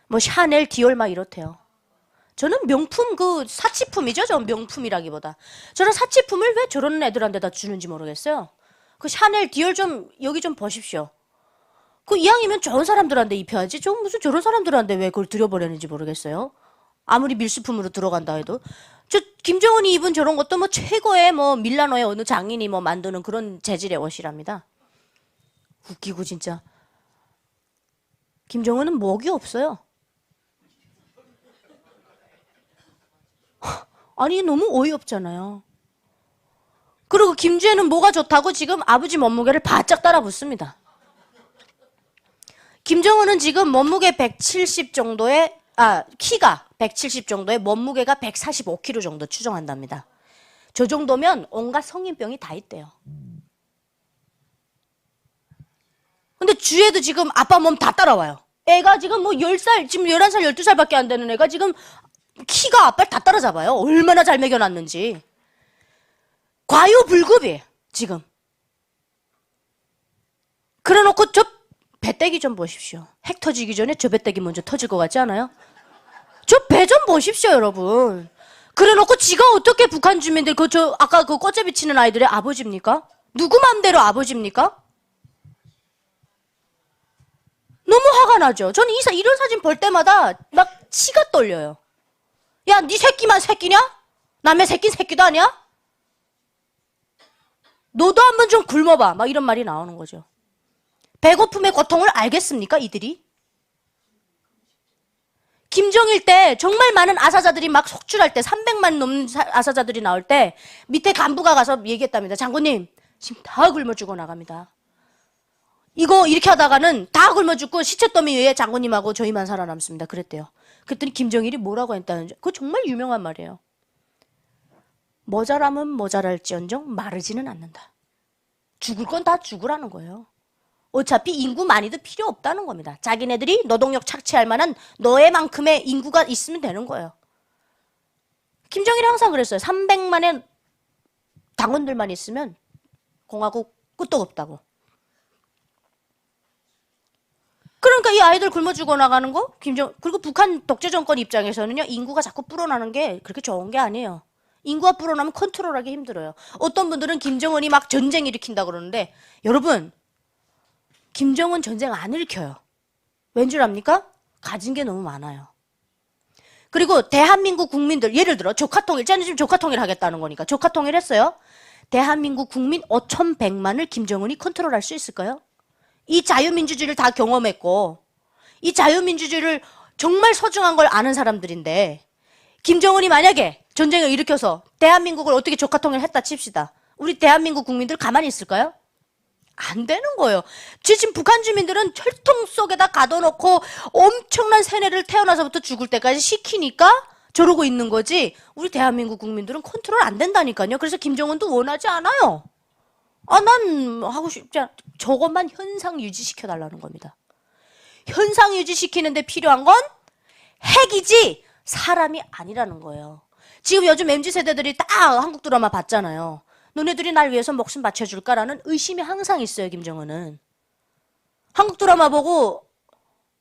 뭐 샤넬, 디올 막 이렇대요. 저는 명품 사치품이죠. 저는 명품이라기보다. 저런 사치품을 왜 저런 애들한테 다 주는지 모르겠어요. 그 샤넬, 디올 좀 여기 좀 보십시오. 그 이왕이면 좋은 사람들한테 입혀야지. 저 무슨 저런 사람들한테 왜 그걸 들여보내는지 모르겠어요. 아무리 밀수품으로 들어간다 해도. 저 김정은이 입은 저런 것도 뭐 최고의 뭐 밀라노의 어느 장인이 뭐 만드는 그런 재질의 옷이랍니다. 웃기고 진짜. 김정은은 목이 없어요. 아니 너무 어이없잖아요. 그리고 김주애는 뭐가 좋다고 지금 아버지 몸무게를 바짝 따라 붙습니다. 김정은은 지금 몸무게 170 정도의 키가 170 정도에 몸무게가 145kg 정도 추정한답니다. 저 정도면 온갖 성인병이 다 있대요. 근데 주애도 지금 아빠 몸 다 따라와요. 애가 지금 뭐 10살, 지금 11살, 12살밖에 안 되는 애가 지금 키가 아빠를 다 따라잡아요. 얼마나 잘 먹여놨는지. 과유불급이에요, 지금. 그래 놓고 저 배때기 좀 보십시오. 핵 터지기 전에 저 배때기 먼저 터질 것 같지 않아요? 저 배 좀 보십시오, 여러분. 그래 놓고 지가 어떻게 북한 주민들, 아까 그 꽃제비 치는 아이들의 아버지입니까? 누구 맘대로 아버지입니까? 너무 화가 나죠? 저는 이런 사진 볼 때마다 막 치가 떨려요. 야, 네 새끼만 새끼냐? 남의 새끼는 새끼도 아니야? 너도 한번 좀 굶어봐. 막 이런 말이 나오는 거죠. 배고픔의 고통을 알겠습니까, 이들이? 김정일 때 정말 많은 아사자들이 막 속출할 때 300만 넘는 아사자들이 나올 때 밑에 간부가 가서 얘기했답니다. 장군님, 지금 다 굶어 죽어 나갑니다. 이거 이렇게 하다가는 다 굶어 죽고 시체 더미 위에 장군님하고 저희만 살아남습니다. 그랬대요. 그랬더니 김정일이 뭐라고 했다는지. 그거 정말 유명한 말이에요. 모자라면 모자랄지언정 마르지는 않는다. 죽을 건 다 죽으라는 거예요. 어차피 인구 많이도 필요 없다는 겁니다. 자기네들이 노동력 착취할 만한 노예만큼의 인구가 있으면 되는 거예요. 김정일이 항상 그랬어요. 300만의 당원들만 있으면 공화국 끄떡 없다고. 그러니까 이 아이들 굶어 죽어 나가는 거? 그리고 북한 독재 정권 입장에서는요, 인구가 자꾸 불어나는 게 그렇게 좋은 게 아니에요. 인구가 불어나면 컨트롤하기 힘들어요. 어떤 분들은 김정은이 막 전쟁 일으킨다 그러는데, 여러분, 김정은 전쟁 안 일으켜요. 왠 줄 압니까? 가진 게 너무 많아요. 그리고 대한민국 국민들, 예를 들어 조카통일, 쟤는 지금 조카통일 하겠다는 거니까 조카통일 했어요. 대한민국 국민 5,100만을 김정은이 컨트롤할 수 있을까요? 이 자유민주주의를 다 경험했고 이 자유민주주의를 정말 소중한 걸 아는 사람들인데 김정은이 만약에 전쟁을 일으켜서 대한민국을 어떻게 조카통일했다 칩시다. 우리 대한민국 국민들 가만히 있을까요? 안 되는 거예요. 지금 북한 주민들은 철통 속에다 가둬놓고 엄청난 세뇌를 태어나서부터 죽을 때까지 시키니까 저러고 있는 거지. 우리 대한민국 국민들은 컨트롤 안 된다니까요. 그래서 김정은도 원하지 않아요. 난 하고 싶지 않아. 저것만 현상 유지시켜달라는 겁니다. 현상 유지시키는데 필요한 건 핵이지 사람이 아니라는 거예요. 지금 요즘 MZ세대들이 딱 한국 드라마 봤잖아요. 너네들이 날 위해서 목숨 바쳐줄까라는 의심이 항상 있어요, 김정은은. 한국 드라마 보고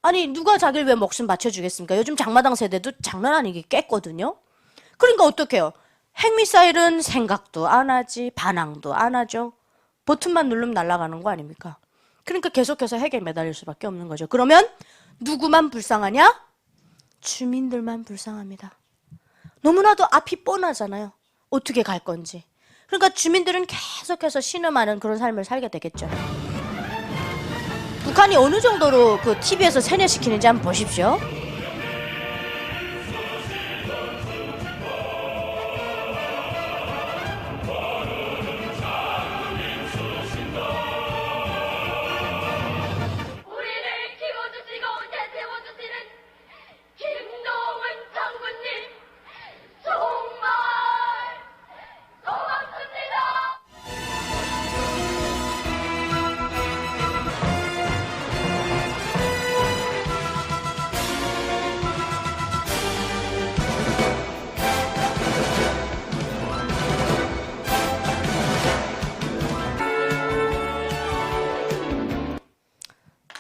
아니 누가 자기를 왜 목숨 바쳐주겠습니까? 요즘 장마당 세대도 장난 아니게 깼거든요. 그러니까 어떡해요? 핵미사일은 생각도 안 하지, 반항도 안 하죠. 버튼만 누르면 날아가는 거 아닙니까? 그러니까 계속해서 핵에 매달릴 수밖에 없는 거죠. 그러면 누구만 불쌍하냐? 주민들만 불쌍합니다. 너무나도 앞이 뻔하잖아요. 어떻게 갈 건지. 그러니까 주민들은 계속해서 신음하는 그런 삶을 살게 되겠죠. 북한이 어느 정도로 그 TV에서 세뇌시키는지 한번 보십시오.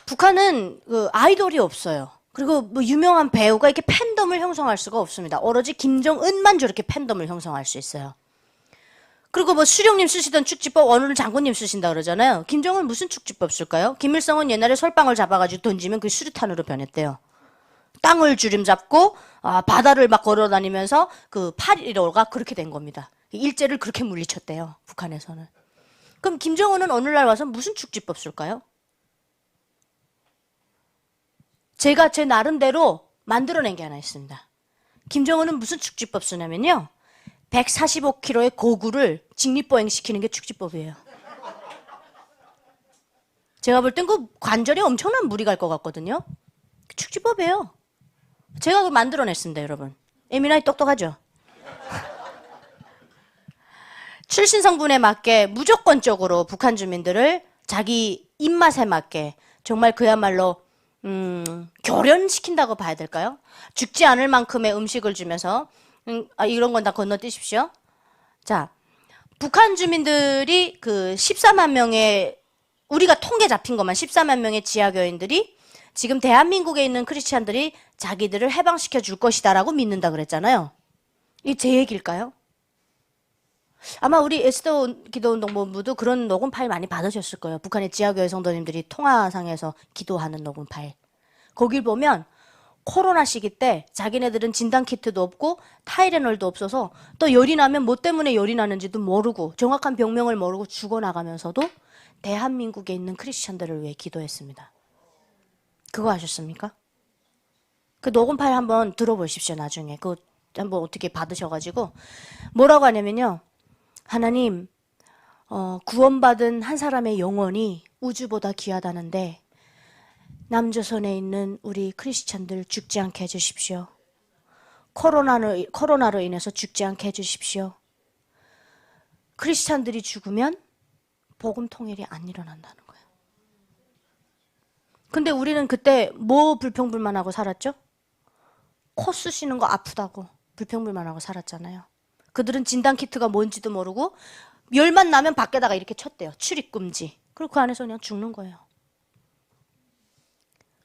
북한은 그 아이돌이 없어요. 그리고 뭐 유명한 배우가 이렇게 팬덤을 형성할 수가 없습니다. 오로지 김정은만 저렇게 팬덤을 형성할 수 있어요. 그리고 뭐 수령님 쓰시던 축지법 오늘은 장군님 쓰신다 그러잖아요. 김정은 무슨 축지법 쓸까요? 김일성은 옛날에 솔방울 잡아가지고 던지면 그게 수류탄으로 변했대요. 땅을 주름잡고 바다를 막 걸어다니면서 그 8.15가 그렇게 된 겁니다. 일제를 그렇게 물리쳤대요. 북한에서는. 그럼 김정은은 어느 날 와서 무슨 축지법 쓸까요? 제가 제 나름대로 만들어낸 게 하나 있습니다. 김정은은 무슨 축지법 쓰냐면요. 145kg의 고구를 직립보행시키는 게 축지법이에요. 제가 볼 땐 그 관절에 엄청난 무리 갈 것 같거든요. 축지법이에요. 제가 그걸 만들어냈습니다, 여러분. 에미나이 똑똑하죠? 출신 성분에 맞게 무조건적으로 북한 주민들을 자기 입맛에 맞게 정말 그야말로 교련시킨다고 봐야 될까요? 죽지 않을 만큼의 음식을 주면서 이런 건 다 건너뛰십시오. 자, 북한 주민들이 그 14만 명의 우리가 통계 잡힌 것만 14만 명의 지하교인들이 지금 대한민국에 있는 크리스찬들이 자기들을 해방시켜 줄 것이다라고 믿는다 그랬잖아요. 이게 제 얘기일까요? 아마 우리 에스더 기도운동본부도 그런 녹음 파일 많이 받으셨을 거예요. 북한의 지하교회 성도님들이 통화상에서 기도하는 녹음 파일. 거길 보면 코로나 시기 때 자기네들은 진단키트도 없고 타이레놀도 없어서 또 열이 나면 뭐 때문에 열이 나는지도 모르고 정확한 병명을 모르고 죽어나가면서도 대한민국에 있는 크리스찬들을 위해 기도했습니다. 그거 아셨습니까? 그 녹음 파일 한번 들어보십시오. 나중에 그거 한번 어떻게 받으셔가지고 뭐라고 하냐면요. 하나님, 구원받은 한 사람의 영혼이 우주보다 귀하다는데 남조선에 있는 우리 크리스찬들 죽지 않게 해주십시오. 코로나로 인해서 죽지 않게 해주십시오. 크리스찬들이 죽으면 복음 통일이 안 일어난다는 거예요. 근데 우리는 그때 뭐 불평불만하고 살았죠? 코 쑤시는 거 아프다고 불평불만하고 살았잖아요. 그들은 진단키트가 뭔지도 모르고 열만 나면 밖에다가 이렇게 쳤대요. 출입금지. 그리고 그 안에서 그냥 죽는 거예요.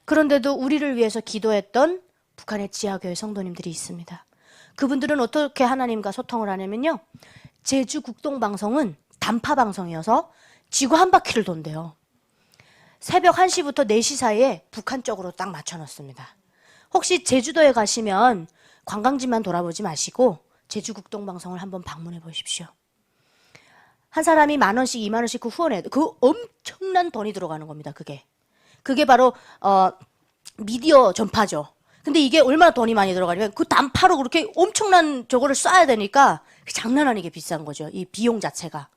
그런데도 우리를 위해서 기도했던 북한의 지하교회 성도님들이 있습니다. 그분들은 어떻게 하나님과 소통을 하냐면요. 제주 국동방송은 단파방송이어서 지구 한 바퀴를 돈대요. 새벽 1시부터 4시 사이에 북한 쪽으로 딱 맞춰놓습니다. 혹시 제주도에 가시면 관광지만 돌아보지 마시고 제주국동방송을 한번 방문해 보십시오. 한 사람이 10,000원씩 20,000원씩 그 후원해도 그 엄청난 돈이 들어가는 겁니다. 그게 바로 미디어 전파죠. 근데 이게 얼마나 돈이 많이 들어가냐면 그 단파로 그렇게 엄청난 저거를 쏴야 되니까 장난 아니게 비싼 거죠. 이 비용 자체가.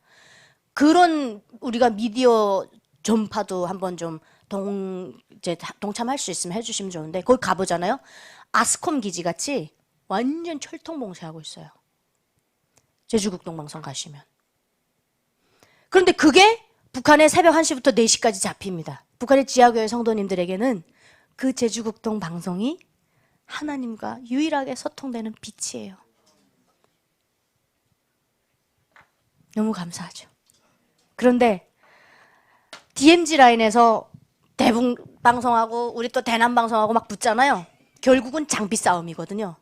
그런 우리가 미디어 전파도 한번 좀 동참할 수 있으면 해주시면 좋은데 거기 가보잖아요. 아스콤 기지 같이 완전 철통봉쇄하고 있어요. 제주국동방송 가시면. 그런데 그게 북한의 새벽 1시부터 4시까지 잡힙니다. 북한의 지하교회 성도님들에게는 그 제주국동 방송이 하나님과 유일하게 소통되는 빛이에요. 너무 감사하죠. 그런데 DMZ 라인에서 대북 방송하고 우리 또 대남 방송하고 막 붙잖아요. 결국은 장비 싸움이거든요.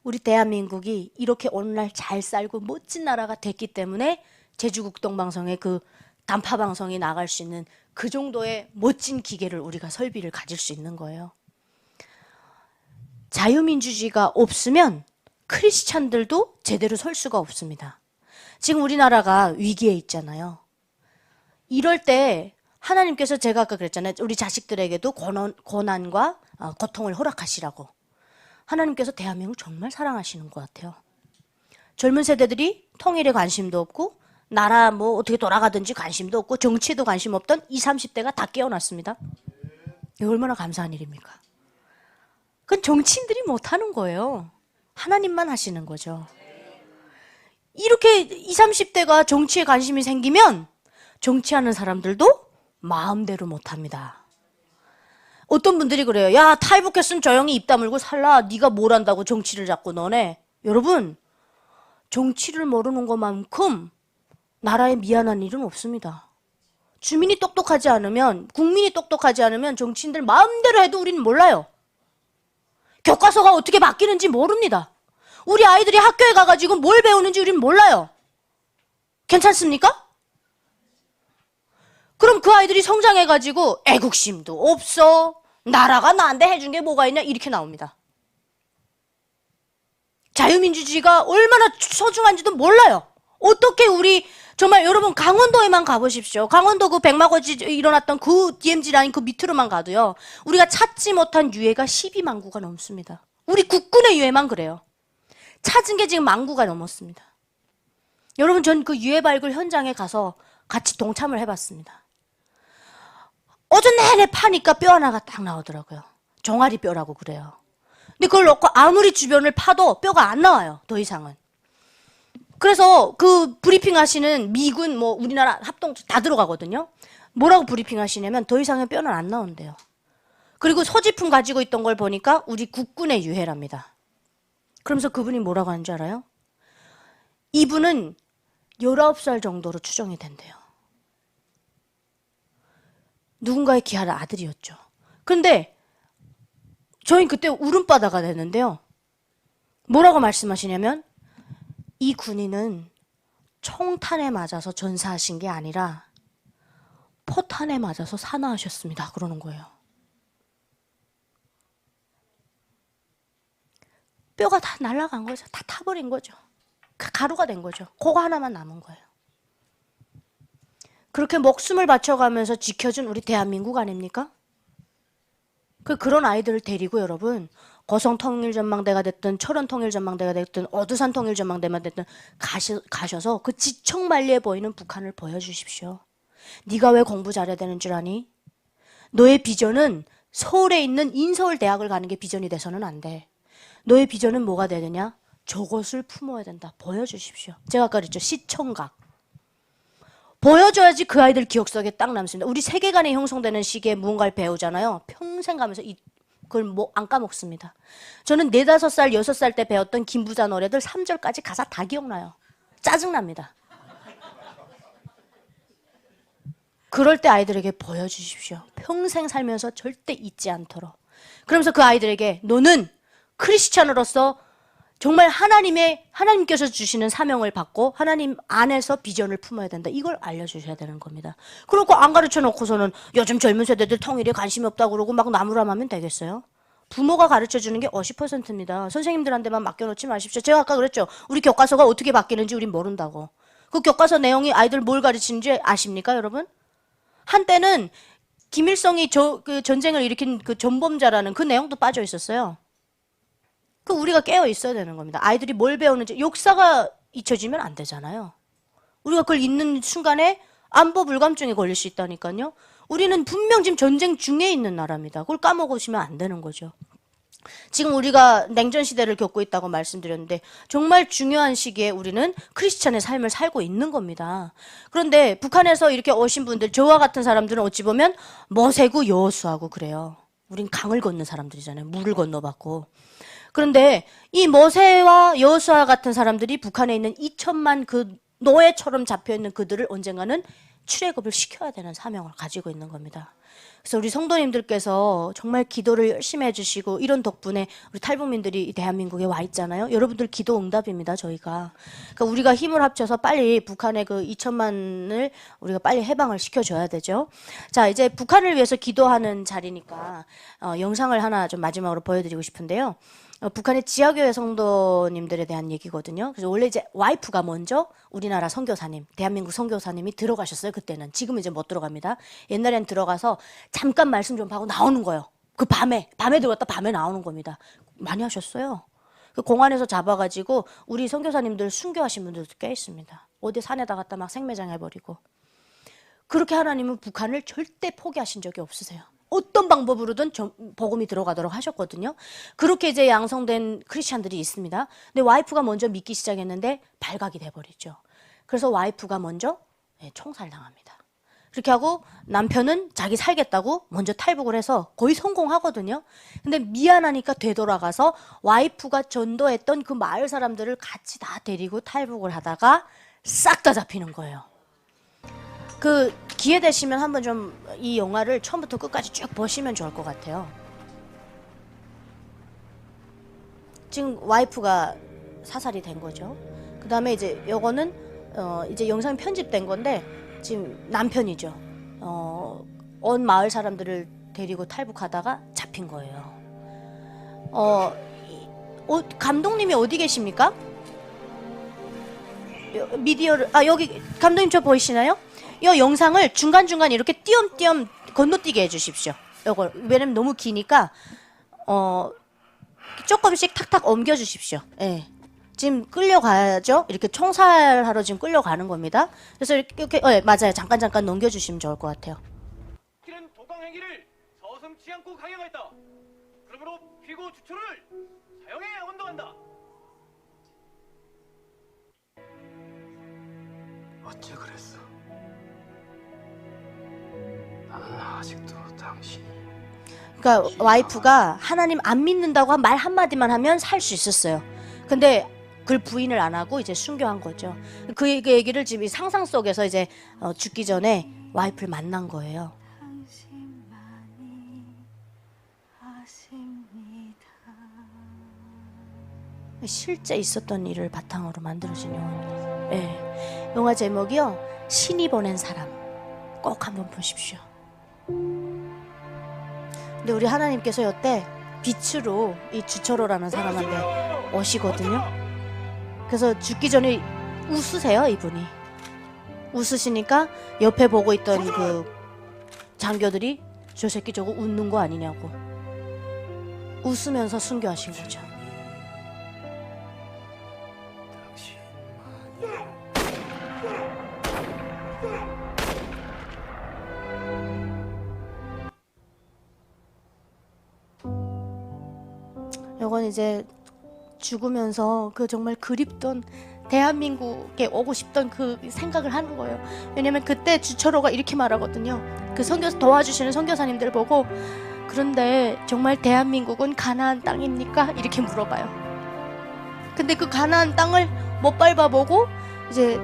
우리 대한민국이 이렇게 오늘날 잘 살고 멋진 나라가 됐기 때문에 제주국동 방송의 그 단파 방송이 나갈 수 있는 그 정도의 멋진 기계를 우리가 설비를 가질 수 있는 거예요. 자유민주주의가 없으면 크리스찬들도 제대로 설 수가 없습니다. 지금 우리나라가 위기에 있잖아요. 이럴 때 하나님께서 제가 아까 그랬잖아요. 우리 자식들에게도 고난과 고통을 허락하시라고. 하나님께서 대한민국을 정말 사랑하시는 것 같아요. 젊은 세대들이 통일에 관심도 없고 나라 뭐 어떻게 돌아가든지 관심도 없고 정치에도 관심 없던 20, 30대가 다 깨어났습니다. 이거 얼마나 감사한 일입니까? 그건 정치인들이 못하는 거예요. 하나님만 하시는 거죠. 이렇게 20, 30대가 정치에 관심이 생기면 정치하는 사람들도 마음대로 못합니다. 어떤 분들이 그래요. 야, 탈북했으면 조용히 입 다물고 살라. 네가 뭘 안다고 정치를 자꾸 너네. 여러분, 정치를 모르는 것만큼 나라에 미안한 일은 없습니다. 주민이 똑똑하지 않으면, 국민이 똑똑하지 않으면 정치인들 마음대로 해도 우리는 몰라요. 교과서가 어떻게 바뀌는지 모릅니다. 우리 아이들이 학교에 가가지고 뭘 배우는지 우리는 몰라요. 괜찮습니까? 그럼 그 아이들이 성장해가지고 애국심도 없어. 나라가 나한테 해준 게 뭐가 있냐 이렇게 나옵니다. 자유민주주의가 얼마나 소중한지도 몰라요. 어떻게 우리 정말 여러분 강원도에만 가보십시오. 강원도 그 백마고지 일어났던 그 DMZ 라인 그 밑으로만 가도요. 우리가 찾지 못한 유해가 12만 구가 넘습니다. 우리 국군의 유해만 그래요. 찾은 게 지금 10,000구가 넘었습니다. 여러분 전 그 유해 발굴 현장에 가서 같이 동참을 해봤습니다. 어제 내내 파니까 뼈 하나가 딱 나오더라고요. 종아리 뼈라고 그래요. 근데 그걸 놓고 아무리 주변을 파도 뼈가 안 나와요. 더 이상은. 그래서 그 브리핑 하시는 미군 뭐 우리나라 합동 다 들어가거든요. 뭐라고 브리핑 하시냐면 더 이상의 뼈는 안 나온대요. 그리고 소지품 가지고 있던 걸 보니까 우리 국군의 유해랍니다. 그러면서 그분이 뭐라고 하는 줄 알아요? 이분은 19살 정도로 추정이 된대요. 누군가의 귀한 아들이었죠. 근데 저희 그때 울음바다가 됐는데요. 뭐라고 말씀하시냐면 이 군인은 총탄에 맞아서 전사하신 게 아니라 포탄에 맞아서 산화하셨습니다. 그러는 거예요. 뼈가 다 날아간 거죠. 다 타버린 거죠. 가루가 된 거죠. 그거 하나만 남은 거예요. 그렇게 목숨을 바쳐가면서 지켜준 우리 대한민국 아닙니까? 그런 아이들을 데리고 여러분 고성 통일전망대가 됐든 철원 통일전망대가 됐든 어두산 통일전망대만 됐든 가셔서 그 지청만리해 보이는 북한을 보여주십시오. 네가 왜 공부 잘해야 되는 줄 아니? 너의 비전은 서울에 있는 인서울대학을 가는 게 비전이 돼서는 안 돼. 너의 비전은 뭐가 돼야 되냐? 저것을 품어야 된다. 보여주십시오. 제가 아까 그랬죠. 시청각. 보여줘야지 그 아이들 기억 속에 딱 남습니다. 우리 세계관이 형성되는 시기에 무언가를 배우잖아요. 평생 가면서 그걸 뭐 안 까먹습니다. 저는 4, 5살, 6살 때 배웠던 김부자 노래들 3절까지 가사 다 기억나요. 짜증납니다. 그럴 때 아이들에게 보여주십시오. 평생 살면서 절대 잊지 않도록. 그러면서 그 아이들에게 너는 크리스찬으로서 정말 하나님께서 주시는 사명을 받고 하나님 안에서 비전을 품어야 된다. 이걸 알려주셔야 되는 겁니다. 그러고 안 가르쳐 놓고서는 요즘 젊은 세대들 통일에 관심이 없다고 그러고 막 나무람하면 되겠어요? 부모가 가르쳐주는 게 50%입니다. 선생님들한테만 맡겨놓지 마십시오. 제가 아까 그랬죠. 우리 교과서가 어떻게 바뀌는지 우린 모른다고. 그 교과서 내용이 아이들 뭘 가르치는지 아십니까, 여러분? 한때는 김일성이 그 전쟁을 일으킨 그 전범자라는 그 내용도 빠져 있었어요. 그 우리가 깨어 있어야 되는 겁니다. 아이들이 뭘 배우는지. 역사가 잊혀지면 안 되잖아요. 우리가 그걸 잊는 순간에 안보 불감증에 걸릴 수 있다니까요. 우리는 분명 지금 전쟁 중에 있는 나라입니다. 그걸 까먹으시면 안 되는 거죠. 지금 우리가 냉전 시대를 겪고 있다고 말씀드렸는데 정말 중요한 시기에 우리는 크리스찬의 삶을 살고 있는 겁니다. 그런데 북한에서 이렇게 오신 분들, 저와 같은 사람들은 어찌 보면 모세고 여호수아고 그래요. 우린 강을 건넌 사람들이잖아요. 물을 건너봤고. 그런데 이 모세와 여호수아 같은 사람들이 북한에 있는 2천만 그 노예처럼 잡혀있는 그들을 언젠가는 출애굽을 시켜야 되는 사명을 가지고 있는 겁니다. 그래서 우리 성도님들께서 정말 기도를 열심히 해주시고 이런 덕분에 우리 탈북민들이 이 대한민국에 와 있잖아요. 여러분들 기도 응답입니다. 저희가. 그러니까 우리가 힘을 합쳐서 빨리 북한의 그 2천만을 우리가 빨리 해방을 시켜줘야 되죠. 자, 이제 북한을 위해서 기도하는 자리니까 영상을 하나 좀 마지막으로 보여드리고 싶은데요. 북한의 지하교회 성도님들에 대한 얘기거든요. 그래서 원래 이제 와이프가 먼저 우리나라 선교사님, 대한민국 선교사님이 들어가셨어요. 그때는. 지금은 이제 못 들어갑니다. 옛날엔 들어가서 잠깐 말씀 좀 하고 나오는 거예요. 그 밤에 들어갔다 밤에 나오는 겁니다. 많이 하셨어요. 그 공안에서 잡아가지고 우리 선교사님들 순교하신 분들도 꽤 있습니다. 어디 산에다 갖다 막 생매장 해버리고. 그렇게 하나님은 북한을 절대 포기하신 적이 없으세요. 어떤 방법으로든 복음이 들어가도록 하셨거든요. 그렇게 이제 양성된 크리스찬들이 있습니다. 근데 와이프가 먼저 믿기 시작했는데 발각이 돼버리죠. 그래서 와이프가 먼저 총살당합니다. 그렇게 하고 남편은 자기 살겠다고 먼저 탈북을 해서 거의 성공하거든요. 근데 미안하니까 되돌아가서 와이프가 전도했던 그 마을 사람들을 같이 다 데리고 탈북을 하다가 싹 다 잡히는 거예요. 그 기회 되시면 한번 좀 이 영화를 처음부터 끝까지 쭉 보시면 좋을 것 같아요. 지금 와이프가 사살이 된 거죠. 그 다음에 이제 요거는 이제 영상이 편집된 건데 지금 남편이죠. 온 마을 사람들을 데리고 탈북하다가 잡힌 거예요. 감독님이 어디 계십니까? 미디어를 여기 감독님 저 보이시나요? 이 영상을 중간중간 이렇게 띄엄띄엄 건너뛰게 해주십시오. 이걸 왜냐면 너무 기니까 조금씩 탁탁 옮겨주십시오. 예. 지금 끌려가야죠. 이렇게 총살하러 지금 끌려가는 겁니다. 그래서 이렇게 맞아요. 잠깐 넘겨주시면 좋을 것 같아요. 이런 도강 행위를 서슴지 않고 강행하였다. 그러므로 피고 주초를 사형에 언도한다. 어째 그랬어? 나는 아직도 당신이. 그러니까 와이프가 하나님 안 믿는다고 말 한마디만 하면 살 수 있었어요. 근데 그걸 부인을 안 하고 이제 순교한 거죠. 그 얘기를 지금 상상 속에서 이제 죽기 전에 와이프를 만난 거예요. 실제 있었던 일을 바탕으로 만들어진 영화입니다. 네. 영화 제목이요. 신이 보낸 사람. 꼭 한번 보십시오. 근데 우리 하나님께서 여태 빛으로 이 주철호라는 사람한테 오시거든요. 그래서 죽기 전에 웃으세요, 이분이. 웃으시니까 옆에 보고 있던 그 장교들이 저 새끼 저거 웃는 거 아니냐고. 웃으면서 순교하신 거죠. 이건 이제 죽으면서 그 정말 그립던 대한민국에 오고 싶던 그 생각을 하는 거예요. 왜냐면 그때 주철호가 이렇게 말하거든요. 그 도와주시는 선교사님들 보고 그런데 정말 대한민국은 가나안 땅입니까? 이렇게 물어봐요. 근데 그 가나안 땅을 못 밟아보고 이제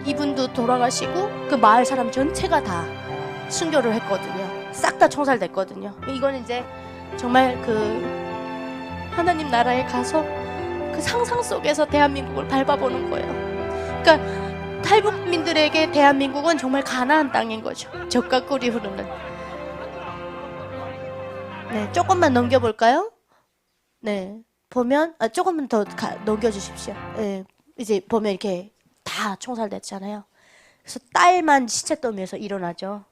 이분도 돌아가시고 그 마을 사람 전체가 다 순교를 했거든요. 싹 다 총살됐거든요. 이건 이제 정말 그 하나님 나라에 가서 그 상상 속에서 대한민국을 밟아보는 거예요. 그러니까 탈북민들에게 대한민국은 정말 가나안 땅인 거죠. 젖과 꿀이 흐르는. 네, 조금만 넘겨볼까요? 네, 보면 조금만 더 넘겨주십시오. 네, 이제 보면 이렇게 다 총살됐잖아요. 그래서 딸만 시체더미에서 일어나죠.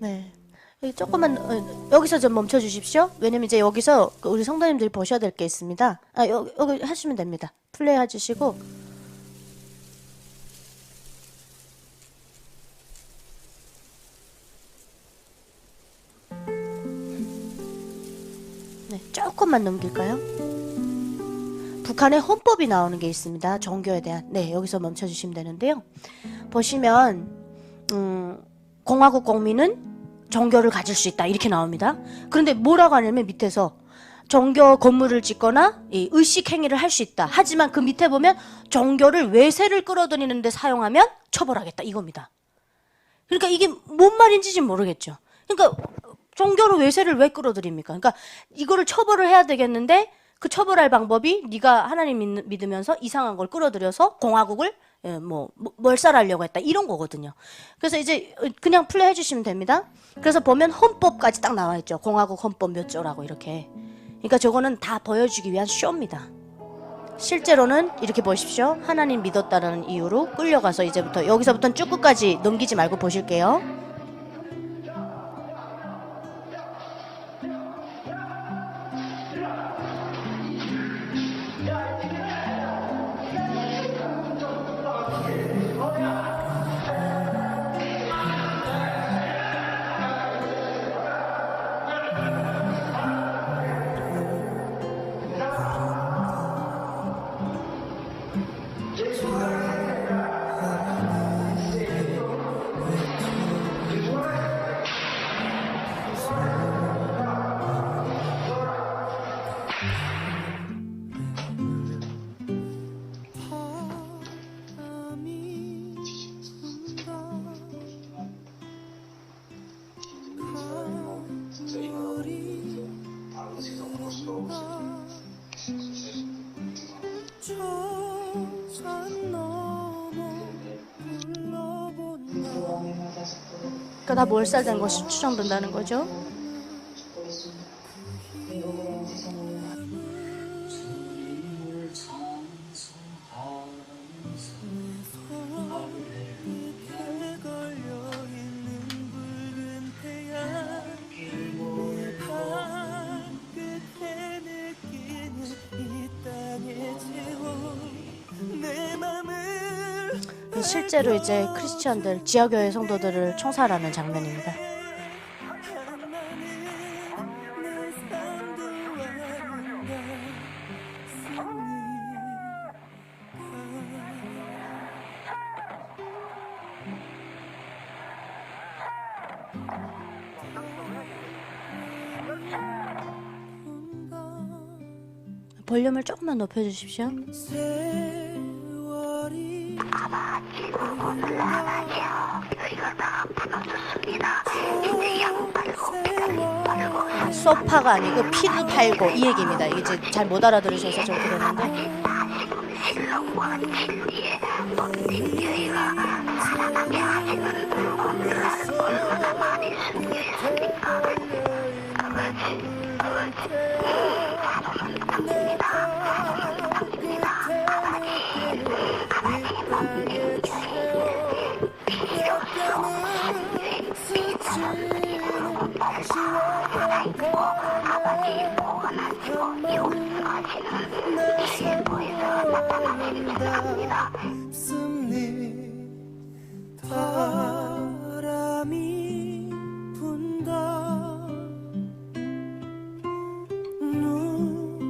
네. 여기 조금만 여기서 좀 멈춰 주십시오. 왜냐면 이제 여기서 우리 성도님들이 보셔야 될 게 있습니다. 여기 하시면 됩니다. 플레이 해주시고 네, 조금만 넘길까요? 북한의 헌법이 나오는 게 있습니다. 종교에 대한. 네, 여기서 멈춰 주시면 되는데요. 보시면 공화국 국민은 종교를 가질 수 있다 이렇게 나옵니다. 그런데 뭐라고 하냐면 밑에서 종교 건물을 짓거나 의식 행위를 할 수 있다. 하지만 그 밑에 보면 종교를 외세를 끌어들이는데 사용하면 처벌하겠다 이겁니다. 그러니까 이게 뭔 말인지는 모르겠죠. 그러니까 종교로 외세를 왜 끌어들입니까? 그러니까 이거를 처벌을 해야 되겠는데 그 처벌할 방법이 네가 하나님 믿으면서 이상한 걸 끌어들여서 공화국을 몰살하려고 했다 이런 거거든요. 그래서 이제 그냥 플레이 해주시면 됩니다. 그래서 보면 헌법까지 딱 나와 있죠. 공화국 헌법 몇 조라고 이렇게. 그러니까 저거는 다 보여주기 위한 쇼입니다. 실제로는 이렇게 보십시오. 하나님 믿었다는 이유로 끌려가서 이제부터 여기서부터는 쭉 끝까지 넘기지 말고 보실게요. 그러니까 다 몰살된 것이 추정된다는 거죠. 실제로 이제 크리스천들, 지하교회 성도들을 총살하는 장면입니다. 볼륨을 조금만 높여주십시오. 소파가 아니고 피도 팔고 이 얘기입니다. 이제 잘 못 알아들으셔서 좀 그러는데. 바람이 분다 눈물이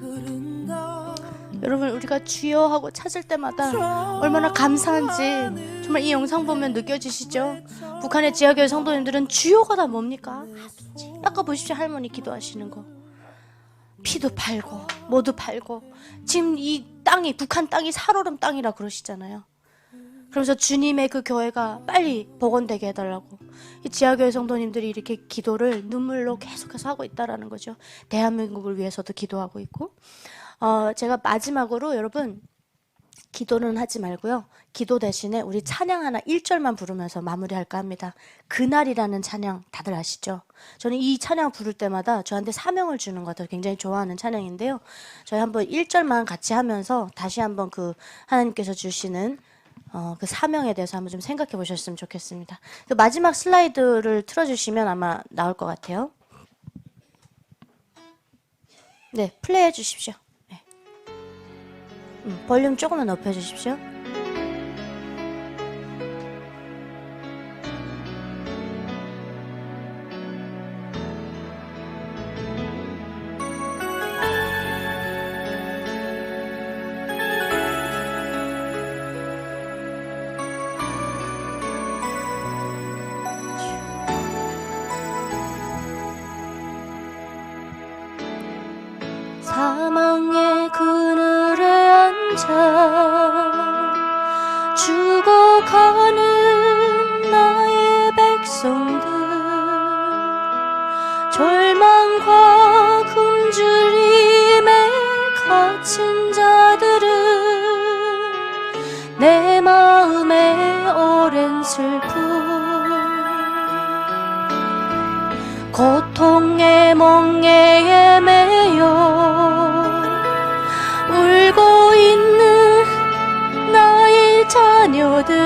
흐른다. 여러분 우리가 주여 하고 찾을 때마다 얼마나 감사한지 정말 이 영상 보면 느껴지시죠? 북한의 지하교회 성도님들은 주여가 다 뭡니까? 아까 보십시오. 할머니 기도하시는 거. 피도 팔고 뭐도 팔고 지금 이 땅이 북한 땅이 살얼음 땅이라 그러시잖아요. 그러면서 주님의 그 교회가 빨리 복원되게 해달라고 이 지하교회 성도님들이 이렇게 기도를 눈물로 계속해서 하고 있다라는 거죠. 대한민국을 위해서도 기도하고 있고 제가 마지막으로 여러분 기도는 하지 말고요. 기도 대신에 우리 찬양 하나 1절만 부르면서 마무리할까 합니다. 그날이라는 찬양 다들 아시죠? 저는 이 찬양 부를 때마다 저한테 사명을 주는 것 같아서 굉장히 좋아하는 찬양인데요. 저희 한번 1절만 같이 하면서 다시 한번 그 하나님께서 주시는 그 사명에 대해서 한번 좀 생각해 보셨으면 좋겠습니다. 그 마지막 슬라이드를 틀어주시면 아마 나올 것 같아요. 네, 플레이해 주십시오. 네. 볼륨 조금만 높여 주십시오. 사망의 그늘에 앉아 죽어가는 나의 백성들, 절망과 굶주림에 갇힌 자들은 내 마음에 오랜 슬픔, 고통의 멍에에 매여 울고 있는 나의 자녀들,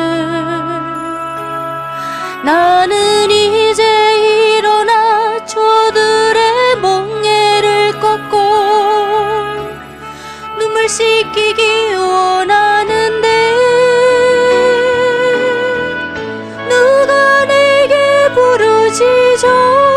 나는 이제 일어나 저들의 멍에를 꺾고 눈물 씻기기 원하는데 누가 내게 부르짖어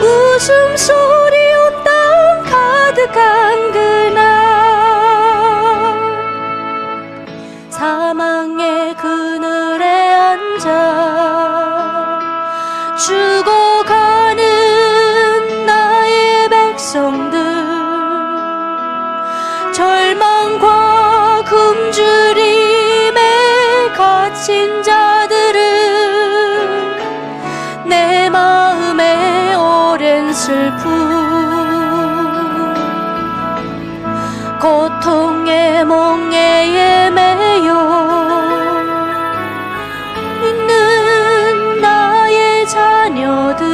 웃음소리 온 땅 가득한 그날, 사망의 그늘에 앉아 죽어가는 나의 백성들, 절망과 굶주림에 갇힌 자들은 내 마음에 오랜 슬픔, 고통의 멍에에 매여 있는 나의 자녀들,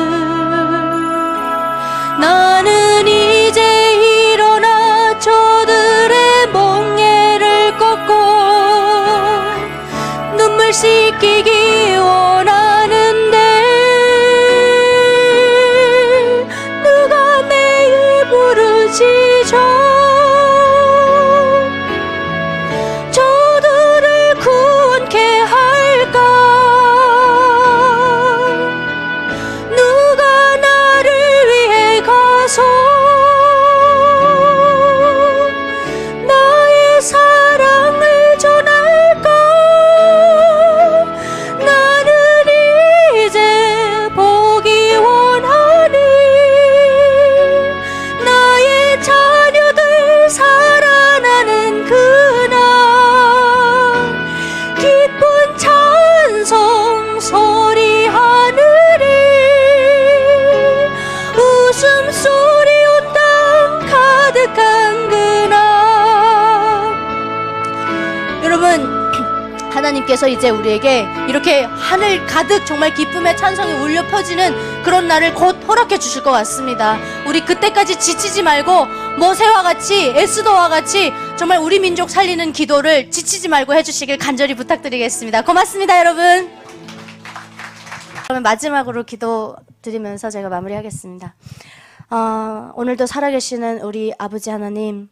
나는 이제 일어나 저들의 멍에를 꺾고 눈물 씻기기 원하는데 누가 내게 부르짖어 저들을 구원케 할까, 누가 나를 위해 가서 나의 사랑을 전할까, 나는 이제 보기 원하니 나의 자녀들 살아나는 그날, 기쁜 찬송 소리 하늘이 웃음소리 온 땅 가득한 그날. 여러분, 하나님께서 이제 우리에게 이렇게 하늘 가득 정말 기쁨의 찬송이 울려 퍼지는 그런 날을 곧 허락해 주실 것 같습니다. 우리 그때까지 지치지 말고 모세와 같이 에스더와 같이 정말 우리 민족 살리는 기도를 지치지 말고 해주시길 간절히 부탁드리겠습니다. 고맙습니다, 여러분. 그러면 마지막으로 기도 드리면서 제가 마무리하겠습니다. 오늘도 살아계시는 우리 아버지 하나님,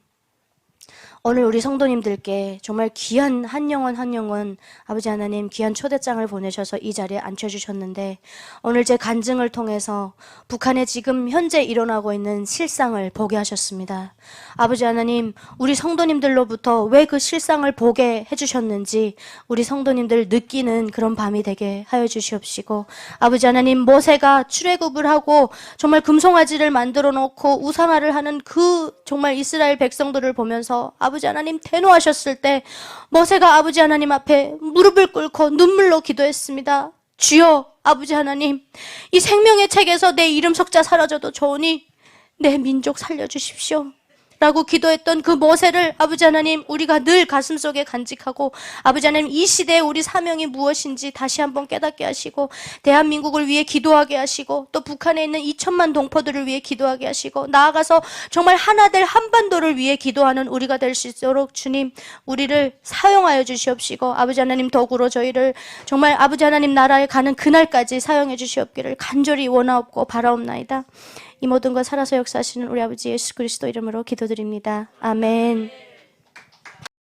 오늘 우리 성도님들께 정말 귀한 한 영혼 한 영혼 아버지 하나님 귀한 초대장을 보내셔서 이 자리에 앉혀주셨는데 오늘 제 간증을 통해서 북한에 지금 현재 일어나고 있는 실상을 보게 하셨습니다. 아버지 하나님 우리 성도님들로부터 왜 그 실상을 보게 해주셨는지 우리 성도님들 느끼는 그런 밤이 되게 하여 주시옵시고 아버지 하나님 모세가 출애굽을 하고 정말 금송아지를 만들어 놓고 우상화를 하는 그 정말 이스라엘 백성들을 보면서 아버지 하나님 대노하셨을 때 모세가 아버지 하나님 앞에 무릎을 꿇고 눈물로 기도했습니다. 주여 아버지 하나님 이 생명의 책에서 내 이름 석자 사라져도 좋으니 내 민족 살려주십시오 라고 기도했던 그 모세를 아버지 하나님 우리가 늘 가슴속에 간직하고 아버지 하나님 이 시대에 우리 사명이 무엇인지 다시 한번 깨닫게 하시고 대한민국을 위해 기도하게 하시고 또 북한에 있는 2천만 동포들을 위해 기도하게 하시고 나아가서 정말 하나 될 한반도를 위해 기도하는 우리가 될 수 있도록 주님 우리를 사용하여 주시옵시고 아버지 하나님 더불어 저희를 정말 아버지 하나님 나라에 가는 그날까지 사용해 주시옵기를 간절히 원하옵고 바라옵나이다. 이 모든 것 살아서 역사하시는 우리 아버지 예수 그리스도 이름으로 기도드립니다. 아멘.